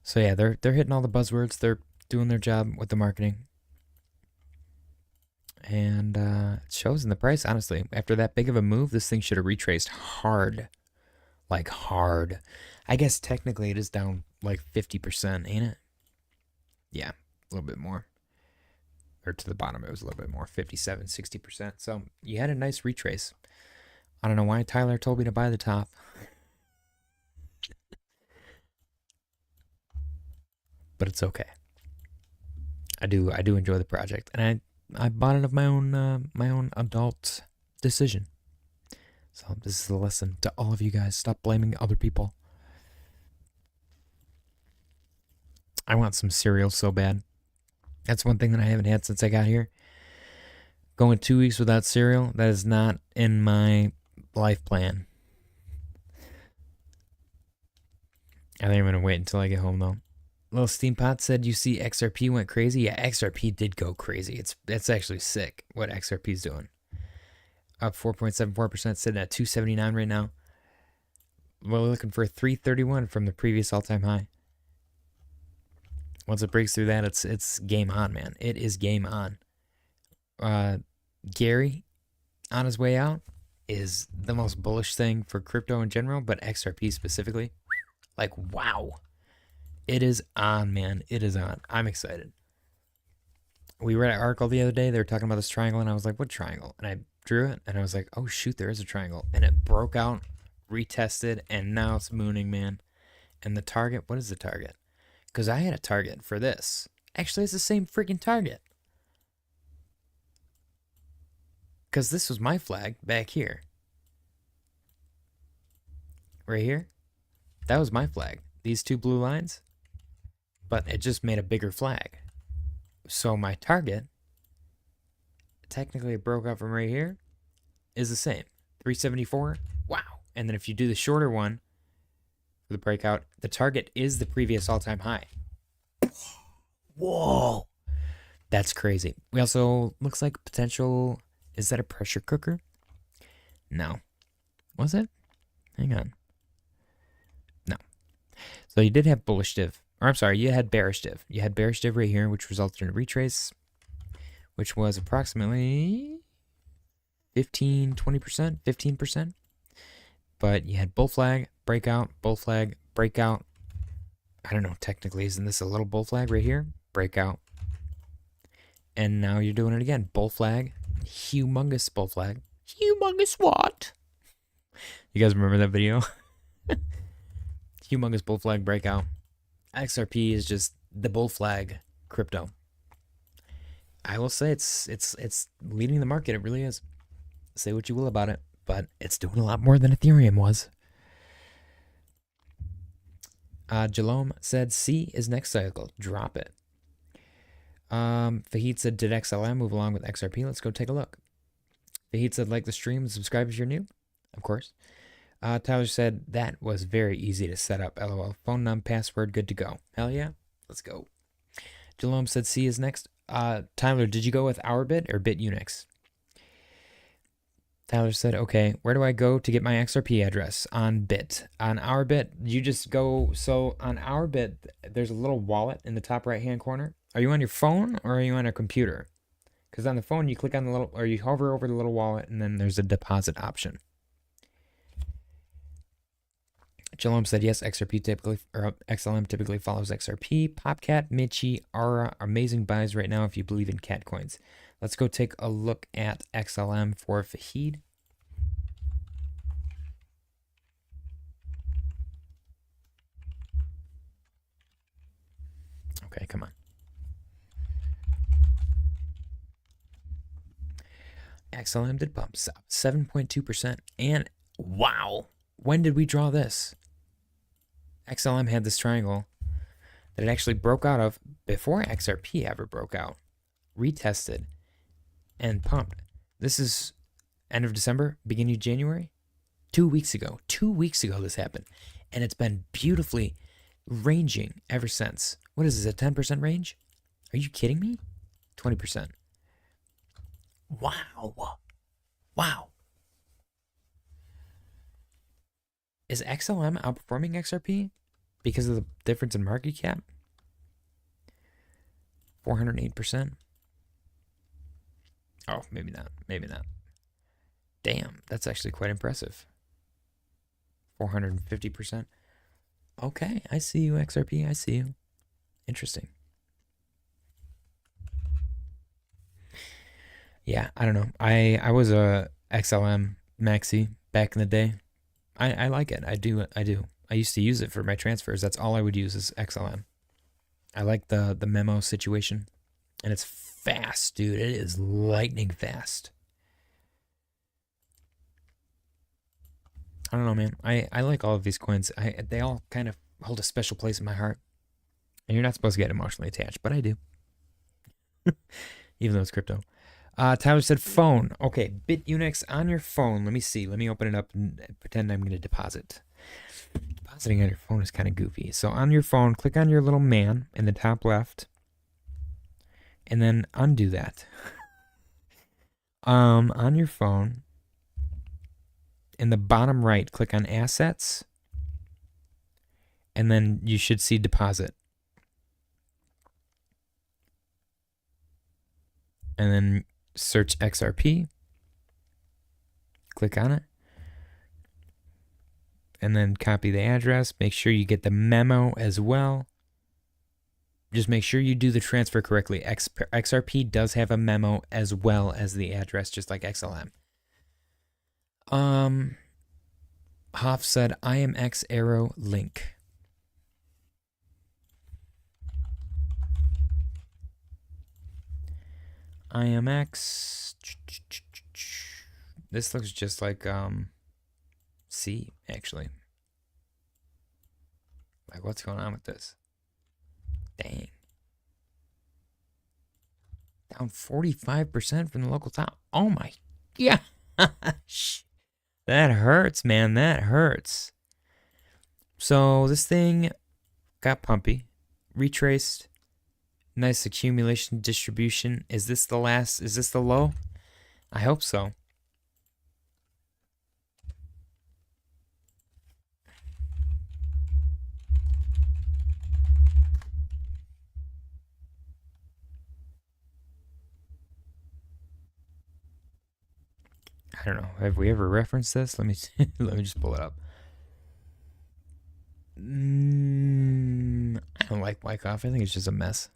So yeah, they're hitting all the buzzwords. They're doing their job with the marketing. And it shows in the price, honestly. After that big of a move, this thing should have retraced hard. Like hard. I guess technically it is down like 50%, ain't it? Yeah, a little bit more. Or to the bottom, it was a little bit more, 57, 60%. So you had a nice retrace. I don't know why Tyler told me to buy the top. But it's okay. I do enjoy the project, and I bought it of my own adult decision. So this is the lesson to all of you guys. Stop blaming other people. I want some cereal so bad. That's one thing that I haven't had since I got here. Going 2 weeks without cereal, that is not in my life plan. I think I'm going to wait until I get home, though. Little Steampot said, you see XRP went crazy? Yeah, XRP did go crazy. It's actually sick what XRP's doing. Up 4.74%, sitting at 279 right now. We're looking for 331 from the previous all-time high. Once it breaks through that, it's game on, man. It is game on. Gary, on his way out, is the most bullish thing for crypto in general, but XRP specifically. Like, wow. It is on, man. It is on. I'm excited. We read an article the other day. They were talking about this triangle, and I was like, what triangle? And I drew it, and I was like, oh, shoot, there is a triangle. And it broke out, retested, and now it's mooning, man. And the target, what is the target? Because I had a target for this. Actually, it's the same freaking target. Because this was my flag back here. Right here. That was my flag. These two blue lines. But it just made a bigger flag. So my target, technically it broke out from right here, is the same. 374. Wow. And then if you do the shorter one for the breakout, the target is the previous all-time high. Whoa. That's crazy. We also, looks like potential, is that a pressure cooker? No. Was it? Hang on. No. So you did have bullish div Or I'm sorry, you had bearish div. You had bearish div right here, which resulted in a retrace, which was approximately 15, 20%, 15%. But you had bull flag, breakout, bull flag, breakout. I don't know, technically, isn't this a little bull flag right here? Breakout. And now you're doing it again. Bull flag, humongous bull flag. Humongous what? You guys remember that video? Humongous bull flag breakout. XRP is just the bull flag crypto. I will say it's leading the market. It really is. Say what you will about it, but it's doing a lot more than Ethereum was. Jalom said C is next cycle. Drop it. Fahid said, did XLM move along with XRP? Let's go take a look. Fahid said, like the stream and subscribe if you're new. Of course. Tyler said, that was very easy to set up. LOL. Phone num, password, good to go. Hell yeah. Let's go. Jalom said C is next. Tyler, did you go with OurBit or BitUnix? Tyler said, okay, where do I go to get my XRP address? On Bit. On OurBit, you just go, so on OurBit, there's a little wallet in the top right-hand corner. Are you on your phone or are you on a computer? Because on the phone, you click on the little, or you hover over the little wallet, and then there's a deposit option. Jalom said, yes, XRP typically, or XLM typically follows XRP. Popcat, Michi, Aura, amazing buys right now if you believe in cat coins. Let's go take a look at XLM for Fahid. Okay, come on. XLM did bump 7.2%. And wow, when did we draw this? XLM had this triangle that it actually broke out of before XRP ever broke out, retested, and pumped. This is end of December, beginning of January. 2 weeks ago. 2 weeks ago this happened. And it's been beautifully ranging ever since. What is this, a 10% range? Are you kidding me? 20%. Wow. Wow. Is XLM outperforming XRP because of the difference in market cap? 408%. Oh, maybe not. Maybe not. Damn, that's actually quite impressive. 450%. Okay, I see you, XRP. I see you. Interesting. Yeah, I don't know. I was a XLM maxi back in the day. I like it. I do. I used to use it for my transfers. That's all I would use is XLM. I like the memo situation. And it's fast, dude. It is lightning fast. I don't know, man. I like all of these coins. They all kind of hold a special place in my heart. And you're not supposed to get emotionally attached, but I do. Even though it's crypto. Tyler said phone. Okay, BitUnix on your phone. Let me see. Let me open it up and pretend I'm going to deposit. Depositing on your phone is kind of goofy. So on your phone, click on your little man in the top left. And then undo that. On your phone, in the bottom right, click on assets. And then you should see deposit. And then search XRP. Click on it. And then copy the address. Make sure you get the memo as well. Just make sure you do the transfer correctly. XRP does have a memo as well as the address, just like XLM. Hoff said, IMX arrow link. IMX. This looks just like C, actually. Like, what's going on with this? Dang. Down 45% from the local top. Oh my gosh. That hurts, man. That hurts. So this thing got pumpy, retraced, nice accumulation distribution. Is this the last? Is this the low? I hope so. I don't know. Have we ever referenced this? Let me let me just pull it up. I don't like Wyckoff. I think it's just a mess.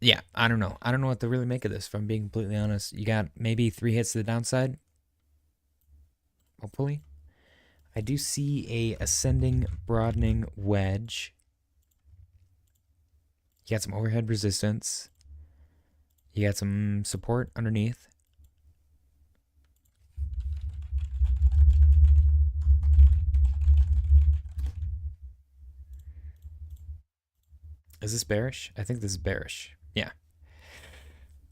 Yeah, I don't know. I don't know what to really make of this, if I'm being completely honest. You got maybe 3 hits to the downside. Hopefully. I do see a ascending, broadening wedge. You got some overhead resistance. You got some support underneath. Is this bearish? I think this is bearish. Yeah.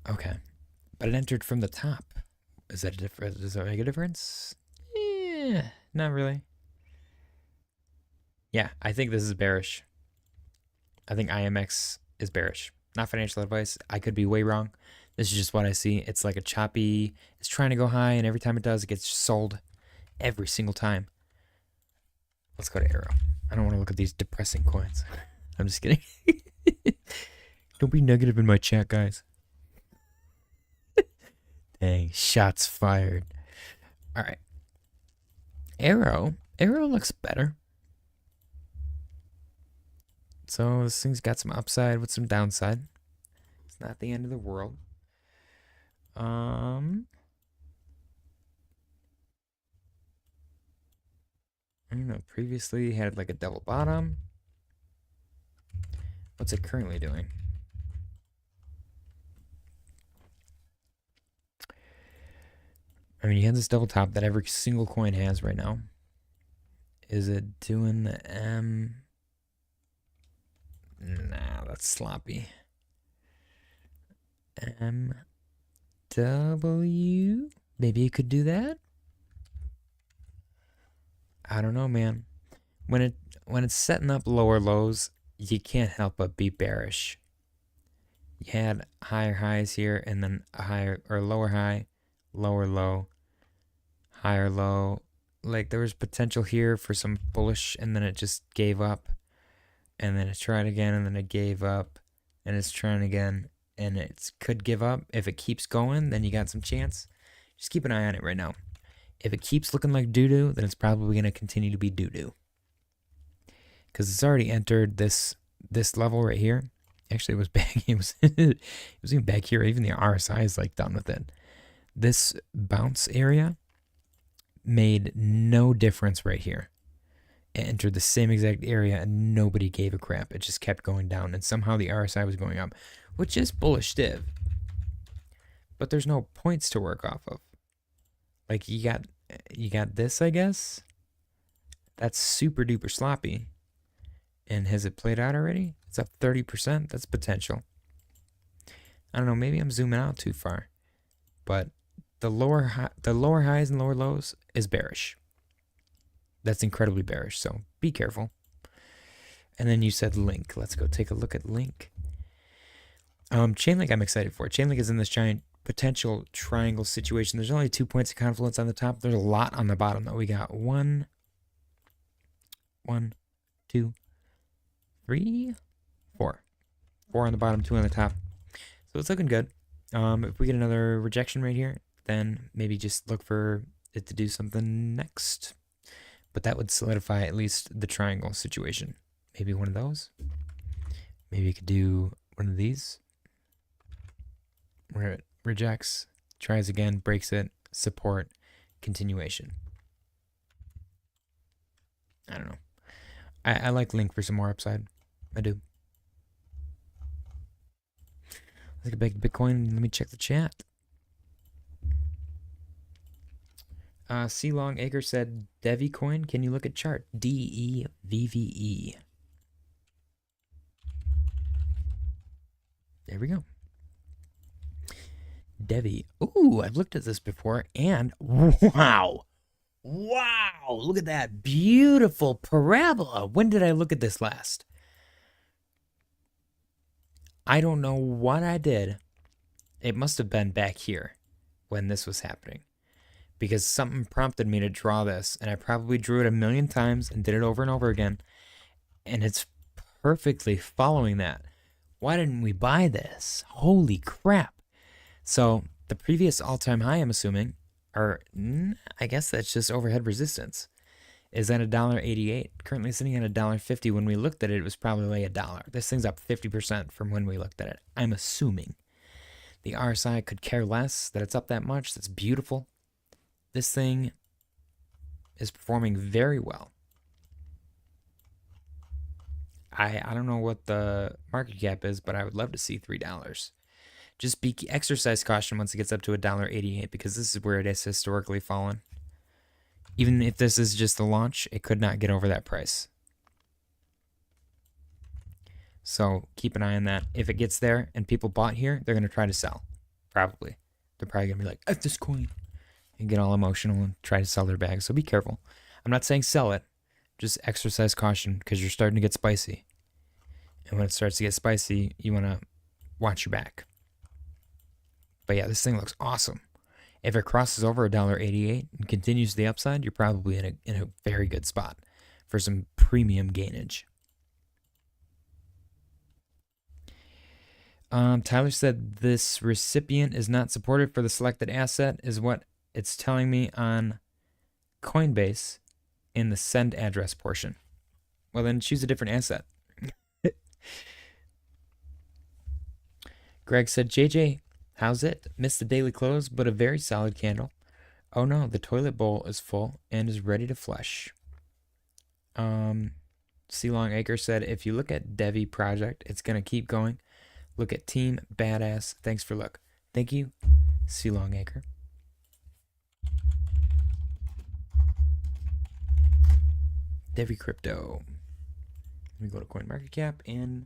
Okay. But it entered from the top. Is that a difference? Does that make a difference? Yeah, not really. Yeah, I think this is bearish. I think IMX is bearish. Not financial advice. I could be way wrong. This is just what I see. It's like a choppy, it's trying to go high, and every time it does, it gets sold every single time. Let's go to Arrow. I don't want to look at these depressing coins. I'm just kidding. Don't be negative in my chat, guys. Dang, shots fired. All right. Arrow looks better. So this thing's got some upside with some downside. It's not the end of the world. I don't know. Previously had like a double bottom. What's it currently doing? I mean, you have this double top that every single coin has right now. Is it doing the M? Nah, that's sloppy. MW? Maybe it could do that? I don't know, man. When it's setting up lower lows, you can't help but be bearish. You had higher highs here, and then a higher or lower high, lower low, higher low. Like there was potential here for some bullish, and then it just gave up, and then it tried again, and then it gave up, and it's trying again, and it could give up. If it keeps going, then you got some chance. Just keep an eye on it right now. If it keeps looking like doo-doo, then it's probably going to continue to be doo-doo. Because it's already entered this level right here. Actually, it was back. It was even back here. Even the RSI is like done with it. This bounce area made no difference right here. It entered the same exact area and nobody gave a crap. It just kept going down, and somehow the RSI was going up, which is bullish div. But there's no points to work off of. Like you got this, I guess. That's super duper sloppy. And has it played out already? It's up 30%. That's potential. I don't know. Maybe I'm zooming out too far. But the lower highs and lower lows is bearish. That's incredibly bearish. So be careful. And then you said Link. Let's go take a look at Link. Chainlink I'm excited for. Chainlink is in this giant potential triangle situation. There's only 2 points of confluence on the top. There's a lot on the bottom though. We got 1, 2, 3, 4. 4 on the bottom, 2 on the top. So it's looking good. If we get another rejection right here, then maybe just look for it to do something next. But that would solidify at least the triangle situation. Maybe one of those. Maybe you could do one of these. Where it rejects, tries again, breaks it, support, continuation. I don't know. I like Link for some more upside. I do. Let's get back to Bitcoin. Let me check the chat. C Long Acre said Devi coin. Can you look at chart? DEVVE. There we go. Devi. Ooh, I've looked at this before, and wow. Wow, look at that beautiful parabola. When did I look at this last? I don't know what I did. It must have been back here when this was happening, because something prompted me to draw this, and I probably drew it a million times and did it over and over again, and it's perfectly following that. Why didn't we buy this? Holy crap. So the previous all-time high, I'm assuming, or I guess that's just overhead resistance, is at $1.88. Currently sitting at $1.50. When we looked at it, it was probably like $1. This thing's up 50% from when we looked at it. I'm assuming. The RSI could care less that it's up that much. That's beautiful. This thing is performing very well. I don't know what the market cap is, but I would love to see $3. Just exercise caution once it gets up to $1.88, because this is where it has historically fallen. Even if this is just the launch, it could not get over that price. So keep an eye on that. If it gets there and people bought here, they're going to try to sell. Probably. They're probably going to be like, F this coin. And get all emotional and try to sell their bag. So be careful. I'm not saying sell it. Just exercise caution, because you're starting to get spicy. And when it starts to get spicy, you want to watch your back. But yeah, this thing looks awesome. If it crosses over $1.88 and continues the upside, you're probably in a very good spot for some premium gainage. Tyler said this recipient is not supported for the selected asset, is what it's telling me on Coinbase in the send address portion. Well, then choose a different asset. Greg said, JJ, how's it? Missed the daily close, but a very solid candle. Oh no, the toilet bowl is full and is ready to flush. C Long Acre said, if you look at Devi project, it's going to keep going. Look at Team Badass. Thanks for look. Thank you, C Long Acre. Devi Crypto. Let me go to CoinMarketCap and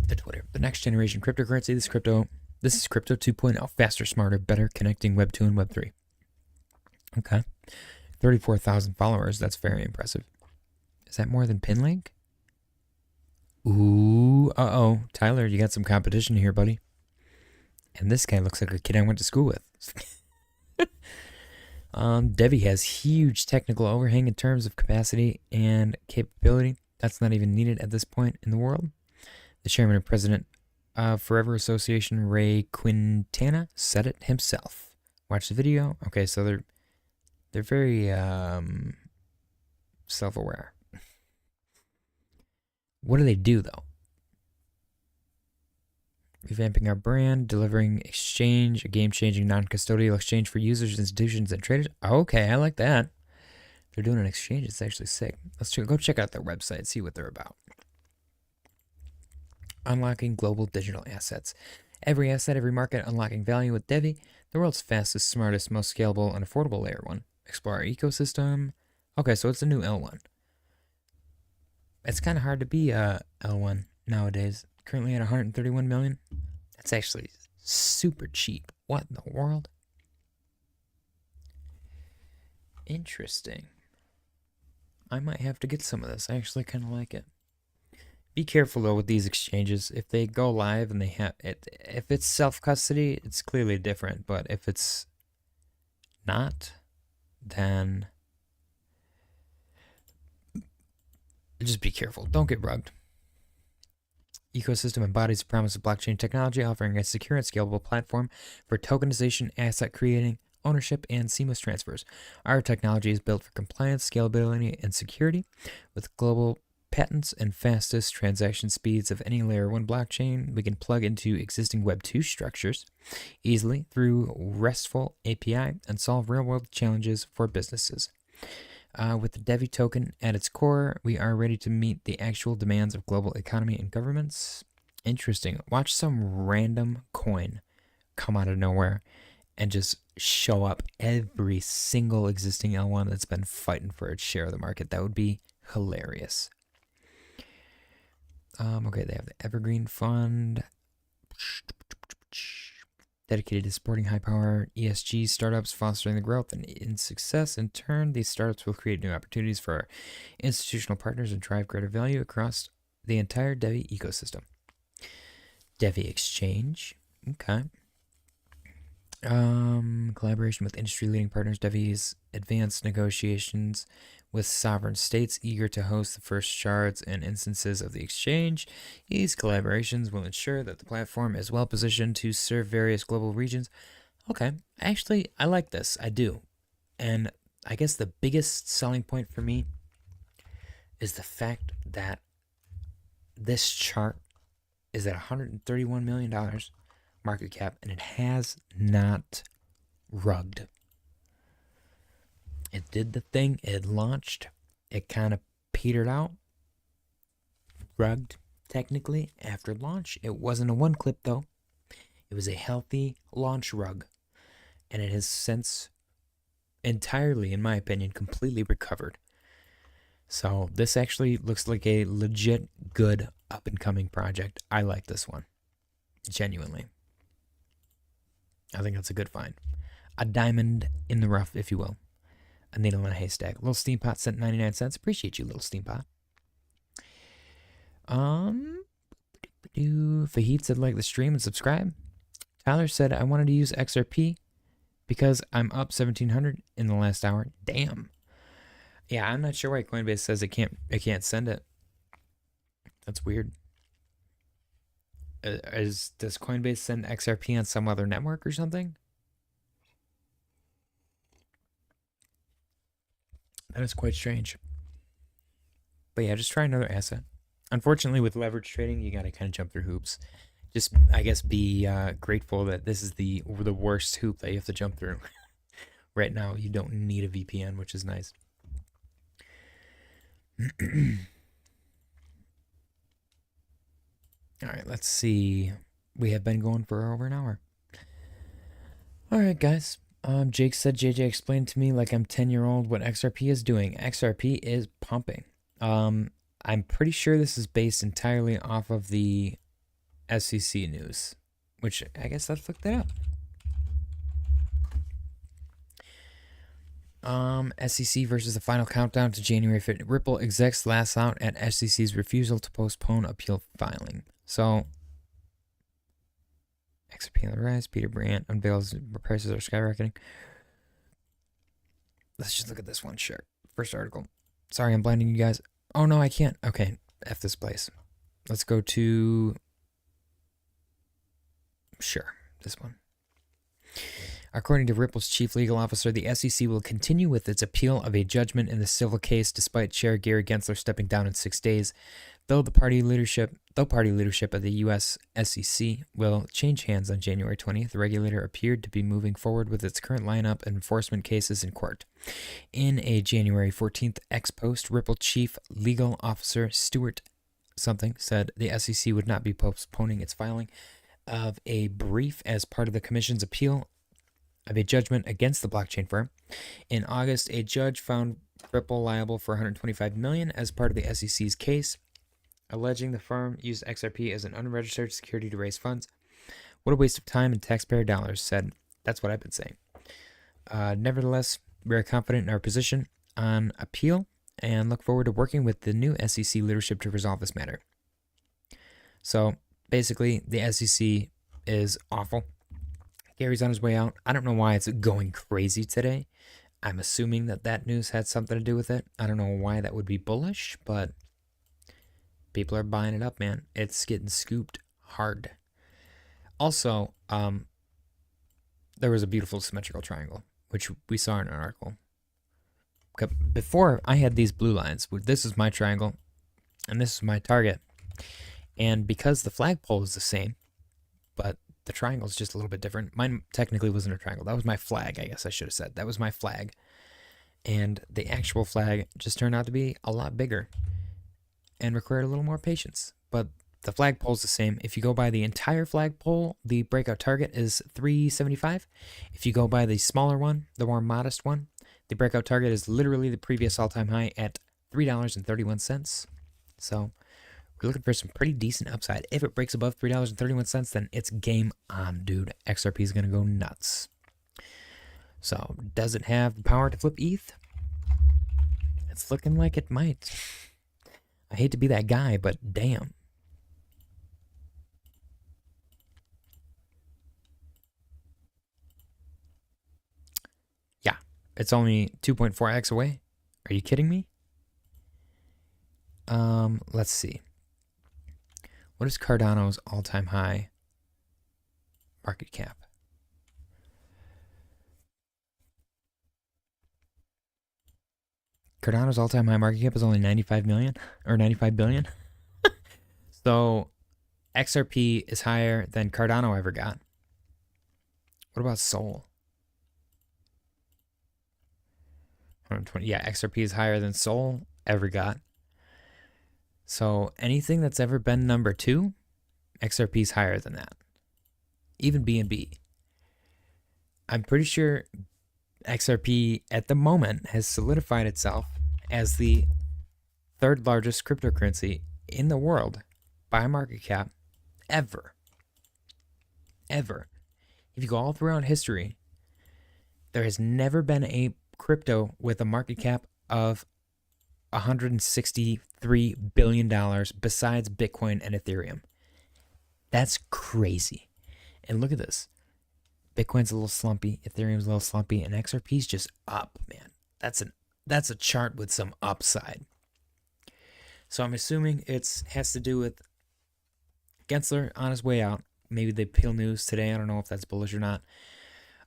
the Twitter. The next generation cryptocurrency. This is crypto 2.0. Faster, smarter, better, connecting Web 2 and Web 3. Okay. 34,000 followers. That's very impressive. Is that more than PinLink? Ooh, uh-oh. Tyler, you got some competition here, buddy. And this guy looks like a kid I went to school with. Devi has huge technical overhang in terms of capacity and capability. That's not even needed at this point in the world. The chairman and president of Forever Association, Ray Quintana, said it himself. Watch the video. Okay, so they're very self-aware. What do they do, though? Revamping our brand, delivering exchange, a game-changing non-custodial exchange for users, institutions, and traders. Okay, I like that. They're doing an exchange. It's actually sick. Let's go check out their website, see what they're about. Unlocking global digital assets. Every asset, every market, unlocking value with Devi, the world's fastest, smartest, most scalable, and affordable layer 1. Explore our ecosystem. Okay, so it's a new L1. It's kind of hard to be a L1 nowadays. Currently at 131 million. That's actually super cheap. What in the world? Interesting. I might have to get some of this. I actually kind of like it. Be careful though with these exchanges. If they go live and they have it, if it's self-custody, it's clearly different. But if it's not, then just be careful. Don't get rugged. Ecosystem embodies the promise of blockchain technology, offering a secure and scalable platform for tokenization, asset creating, ownership, and seamless transfers. Our technology is built for compliance, scalability, and security, with global patents and fastest transaction speeds of any layer 1 blockchain. We can plug into existing Web 2 structures easily through RESTful API and solve real-world challenges for businesses. With the Devi token at its core, we are ready to meet the actual demands of global economy and governments. Interesting. Watch some random coin come out of nowhere and just show up every single existing L1 that's been fighting for its share of the market. That would be hilarious. Okay, they have the Evergreen Fund. Dedicated to supporting high-power ESG startups, fostering the growth and in success. In turn, these startups will create new opportunities for our institutional partners and drive greater value across the entire Devi ecosystem. Devi Exchange. Okay. Collaboration with industry-leading partners. Devi's advanced negotiations with sovereign states eager to host the first shards and instances of the exchange. These collaborations will ensure that the platform is well positioned to serve various global regions. Okay, actually, I like this. I do. And I guess the biggest selling point for me is the fact that this chart is at $131 million market cap, and it has not rugged. It did the thing. It launched. It kind of petered out. Rugged, technically, after launch. It wasn't a one clip, though. It was a healthy launch rug. And it has since entirely, in my opinion, completely recovered. So this actually looks like a legit good up-and-coming project. I like this one. Genuinely. I think that's a good find. A diamond in the rough, if you will. A needle in a haystack. Little Steampot sent 99 cents. Appreciate you, Little Steampot. Fahid said like the stream and subscribe. Tyler said I wanted to use XRP because I'm up 1,700 in the last hour. Damn. Yeah, I'm not sure why Coinbase says it can't send it. That's weird. Does Coinbase send XRP on some other network or something? That is quite strange. But yeah, just try another asset. Unfortunately, with leverage trading, you got to kind of jump through hoops. Just, I guess, be grateful that this is the worst hoop that you have to jump through. Right now, you don't need a VPN, which is nice. All right, let's see. We have been going for over an hour. All right, guys. Jake said JJ explained to me like I'm 10-year-old what XRP is doing. XRP is pumping. I'm pretty sure this is based entirely off of the SEC news, which I guess let's look that up. SEC versus the final countdown to January 5th. Ripple execs last out at SEC's refusal to postpone appeal filing. So, XRP on the rise. Peter Brandt unveils prices are skyrocketing. Let's just look at this one. Sure. First article. Sorry, I'm blinding you guys. Oh, no, I can't. Okay. F this place. Let's go to... Sure. This one. According to Ripple's chief legal officer, the SEC will continue with its appeal of a judgment in the civil case despite Chair Gary Gensler stepping down in 6 days. Though party leadership of the U.S. SEC will change hands on January 20th, the regulator appeared to be moving forward with its current lineup of enforcement cases in court. In a January 14th ex post, Ripple chief legal officer Stuart something said the SEC would not be postponing its filing of a brief as part of the commission's appeal of a judgment against the blockchain firm. In August, a judge found Ripple liable for $125 million as part of the SEC's case, alleging the firm used XRP as an unregistered security to raise funds. What a waste of time and taxpayer dollars, said. That's what I've been saying. Nevertheless, we are confident in our position on appeal and look forward to working with the new SEC leadership to resolve this matter. So, basically, the SEC is awful. Gary's on his way out. I don't know why it's going crazy today. I'm assuming that news had something to do with it. I don't know why that would be bullish, but people are buying it up, man. It's getting scooped hard. Also, there was a beautiful symmetrical triangle, which we saw in an article. Before, I had these blue lines. This is my triangle, and this is my target. And because the flagpole is the same, but the triangle is just a little bit different. Mine technically wasn't a triangle. That was my flag, I guess I should have said. That was my flag. And the actual flag just turned out to be a lot bigger and required a little more patience. But the flagpole is the same. If you go by the entire flagpole, the breakout target is 375. If you go by the smaller one, the more modest one, the breakout target is literally the previous all-time high at $3.31. So we're looking for some pretty decent upside. If it breaks above $3.31, then it's game on, dude. XRP is going to go nuts. So, does it have the power to flip ETH? It's looking like it might. I hate to be that guy, but damn. Yeah, it's only 2.4x away. Are you kidding me? Let's see. What is Cardano's all-time high market cap? Cardano's all-time high market cap is only 95 million or 95 billion. So XRP is higher than Cardano ever got. What about Sol? 120. Yeah, XRP is higher than Sol ever got. So anything that's ever been number 2, XRP is higher than that. Even BNB. I'm pretty sure XRP at the moment has solidified itself as the 3rd largest cryptocurrency in the world by market cap ever. Ever. If you go all throughout history, there has never been a crypto with a market cap of $163 billion besides Bitcoin and Ethereum. That's crazy. And look at this. Bitcoin's a little slumpy, Ethereum's a little slumpy, and XRP's just up, man. That's a chart with some upside. So I'm assuming it has to do with Gensler on his way out. Maybe they peel news today. I don't know if that's bullish or not.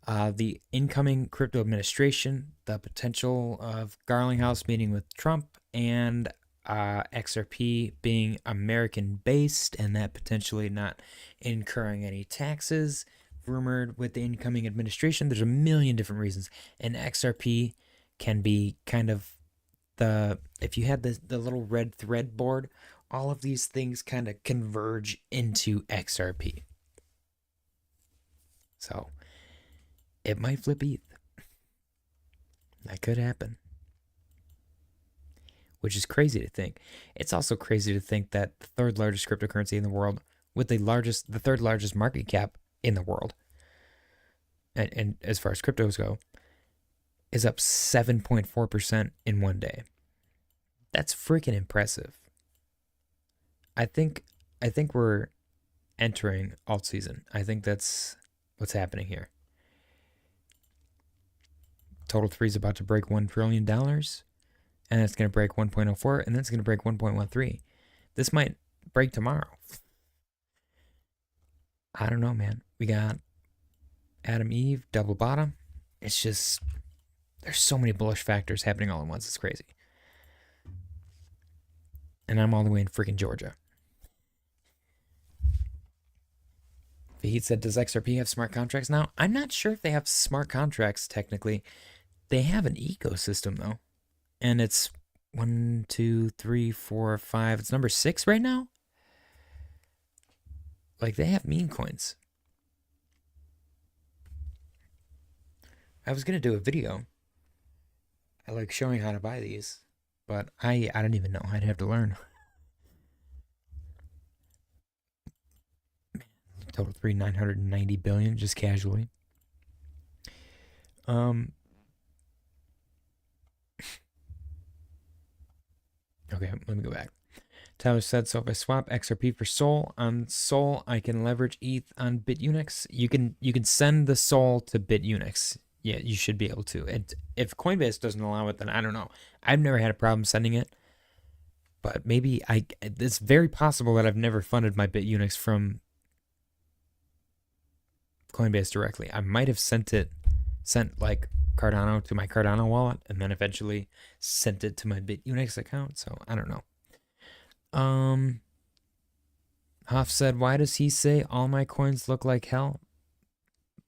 The incoming crypto administration, the potential of Garlinghouse meeting with Trump, and XRP being American-based and that potentially not incurring any taxes, rumored with the incoming administration. There's a million different reasons. And XRP can be kind of if you had the little red thread board, all of these things kind of converge into XRP. So it might flip ETH. That could happen. Which is crazy to think. It's also crazy to think that the 3rd largest cryptocurrency in the world, with the 3rd largest market cap in the world, and as far as cryptos go, is up 7.4% in one day. That's freaking impressive. I think we're entering alt season. I think that's what's happening here. Total 3 is about to break $1 trillion, and it's going to break 1.04, and then it's going to break 1.13. This might break tomorrow. I don't know, man. We got Adam Eve, double bottom. It's just, there's so many bullish factors happening all at once. It's crazy. And I'm all the way in freaking Georgia. Fahid said, does XRP have smart contracts now? I'm not sure if they have smart contracts technically. They have an ecosystem though. And it's 1, 2, 3, 4, 5. It's number 6 right now. Like they have meme coins. I was going to do a video. I like showing how to buy these. But I don't even know. I'd have to learn. Total 3, 990 billion, just casually. Okay, let me go back. Tyler said, so if I swap XRP for Sol, on Sol I can leverage ETH on BitUnix. You can send the Sol to BitUnix. Yeah, you should be able to. And if Coinbase doesn't allow it, then I don't know. I've never had a problem sending it. But maybe it's very possible that I've never funded my BitUnix from Coinbase directly. I might have sent like Cardano to my Cardano wallet and then eventually sent it to my BitUnix account. So I don't know. Huff said, why does he say all my coins look like hell,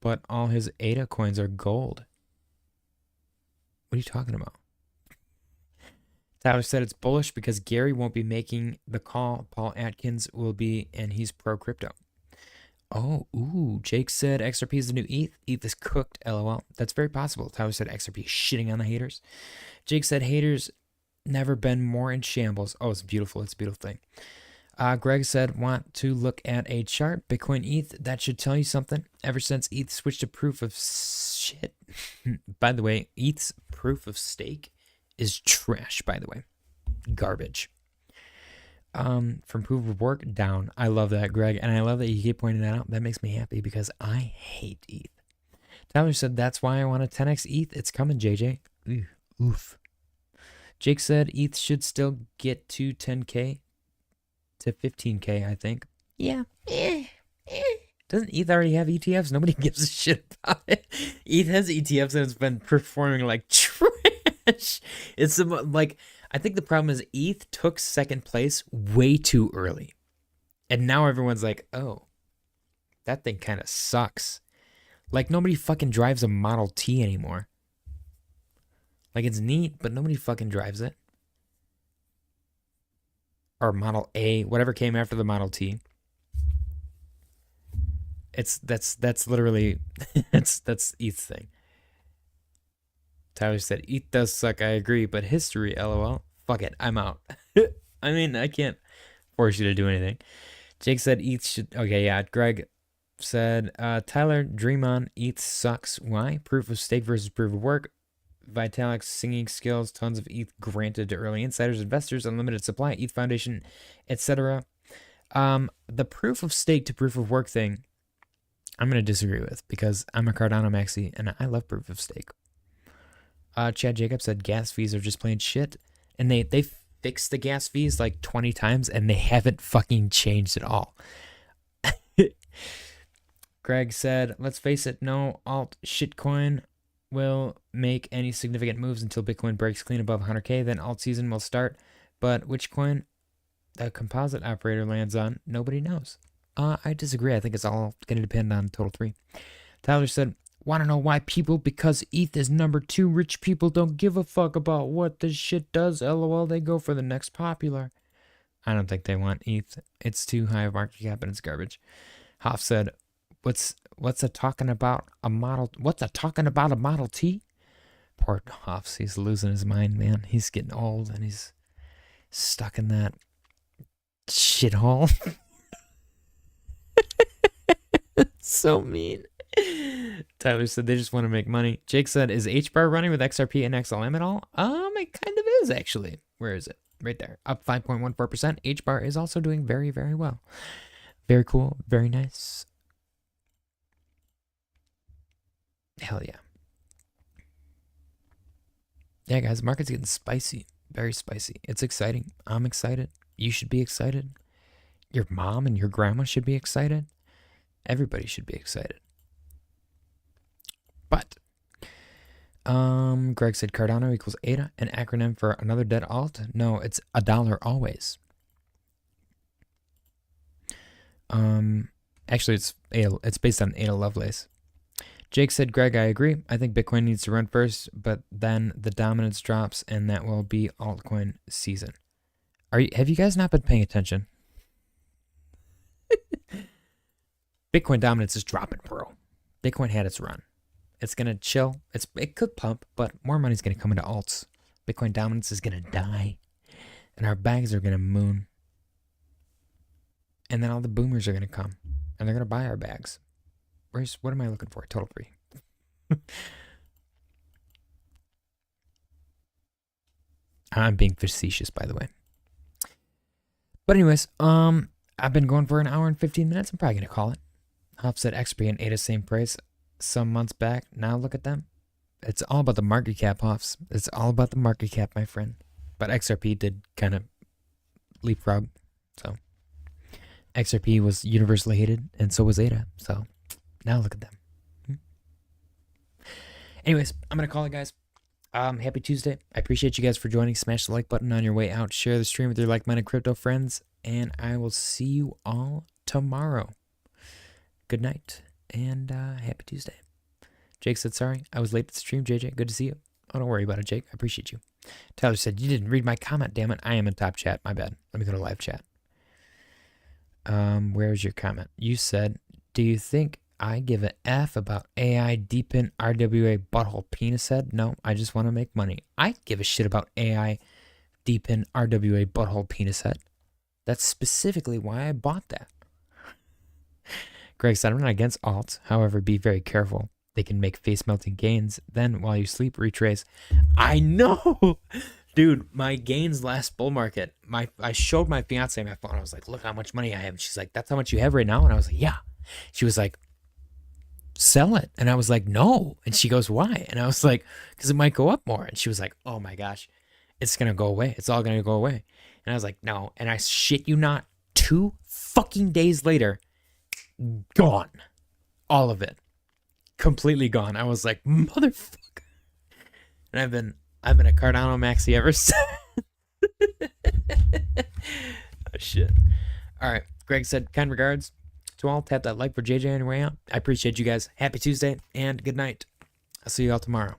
but all his ADA coins are gold? What are you talking about? Tyler said it's bullish because Gary won't be making the call. Paul Atkins will be, and he's pro crypto. Oh, ooh. Jake said XRP is the new ETH. ETH is cooked, LOL. That's very possible. Tyler said XRP is shitting on the haters. Jake said haters never been more in shambles. Oh, it's beautiful. It's a beautiful thing. Greg said, want to look at a chart. Bitcoin ETH, that should tell you something. Ever since ETH switched to proof of shit. By the way, ETH's proof of stake is trash, by the way. Garbage. From proof of work down. I love that, Greg. And I love that you keep pointing that out. That makes me happy because I hate ETH. Tyler said, that's why I want a 10x ETH. It's coming, JJ. Oof. Jake said ETH should still get to 10K to 15K, I think. Yeah. Doesn't ETH already have ETFs? Nobody gives a shit about it. ETH has ETFs and it's been performing like trash. It's like, I think the problem is ETH took second place way too early. And now everyone's like, oh, that thing kind of sucks. Like, nobody fucking drives a Model T anymore. Like, it's neat, but nobody fucking drives it. Or Model A, whatever came after the Model T. That's literally that's ETH's thing. Tyler said ETH does suck, I agree, but history, LOL. Fuck it, I'm out. I mean, I can't force you to do anything. Jake said ETH should, okay, yeah. Greg said, Tyler, dream on, ETH sucks. Why? Proof of stake versus proof of work. Vitalik's singing skills, tons of ETH granted to early insiders, investors, unlimited supply, ETH Foundation, etc. The proof of stake to proof of work thing, I'm going to disagree with because I'm a Cardano maxi and I love proof of stake. Chad Jacobs said gas fees are just plain shit. And they fixed the gas fees like 20 times and they haven't fucking changed at all. Greg said, let's face it, no alt shitcoin will make any significant moves until Bitcoin breaks clean above 100K. Then alt season will start. But which coin the composite operator lands on, nobody knows. I disagree. I think it's all going to depend on Total 3. Tyler said, want to know why people? Because ETH is number 2. Rich people don't give a fuck about what this shit does. LOL, they go for the next popular. I don't think they want ETH. It's too high of market cap and it's garbage. Hoff said, what's a talking about a Model T? Poor Hoffs, he's losing his mind, man. He's getting old and he's stuck in that shithole. So mean. Tyler said they just want to make money. Jake said, is HBAR running with XRP and XLM at all? It kind of is, actually. Where is it? Right there. Up 5.14%. HBAR is also doing very, very well. Very cool. Very nice. Hell yeah. Yeah, guys, the market's getting spicy. Very spicy. It's exciting. I'm excited. You should be excited. Your mom and your grandma should be excited. Everybody should be excited. But Greg said Cardano equals ADA, an acronym for another dead alt. No, it's $1 always. Actually, it's based on Ada Lovelace. Jake said, Greg, I agree. I think Bitcoin needs to run first, but then the dominance drops, and that will be altcoin season. Have you guys not been paying attention? Bitcoin dominance is dropping, bro. Bitcoin had its run. It's going to chill. It could pump, but more money's going to come into alts. Bitcoin dominance is going to die. And our bags are going to moon. And then all the boomers are going to come. And they're going to buy our bags. What am I looking for? Total 3. I'm being facetious, by the way. But anyways, I've been going for an hour and 15 minutes. I'm probably going to call it. Hoff said XP and ADA same price some months back. Now look at them. It's all about the market cap, Hoffs. It's all about the market cap, my friend. But XRP did kind of leapfrog. So XRP was universally hated, and so was ADA. So now look at them. Anyways, I'm going to call it, guys. Happy Tuesday. I appreciate you guys for joining. Smash the like button on your way out. Share the stream with your like-minded crypto friends. And I will see you all tomorrow. Good night. And happy Tuesday. Jake said, sorry, I was late to the stream. JJ, good to see you. Oh, don't worry about it, Jake. I appreciate you. Tyler said, you didn't read my comment. Damn it. I am in top chat. My bad. Let me go to live chat. Where's your comment? You said, do you think I give a F about AI deepen RWA butthole penis head? No, I just want to make money. I give a shit about AI deepen RWA butthole penis head. That's specifically why I bought that. Greg said, I'm not against alts. However, be very careful. They can make face-melting gains. Then, while you sleep, retrace. I know! Dude, my gains last bull market. I showed my fiance my phone. I was like, look how much money I have. And she's like, that's how much you have right now? And I was like, yeah. She was like, sell it. And I was like, no. And she goes, why? And I was like, because it might go up more. And she was like, oh my gosh. it's going to go away. It's all going to go away. And I was like, no. And I shit you not, 2 fucking days later, gone. All of it. Completely gone. I was like, motherfucker. And I've been a Cardano maxi ever since. Oh, shit. All right. Greg said, kind regards to all. Tap that like for JJ on your way out. I appreciate you guys. Happy Tuesday and good night. I'll see you all tomorrow.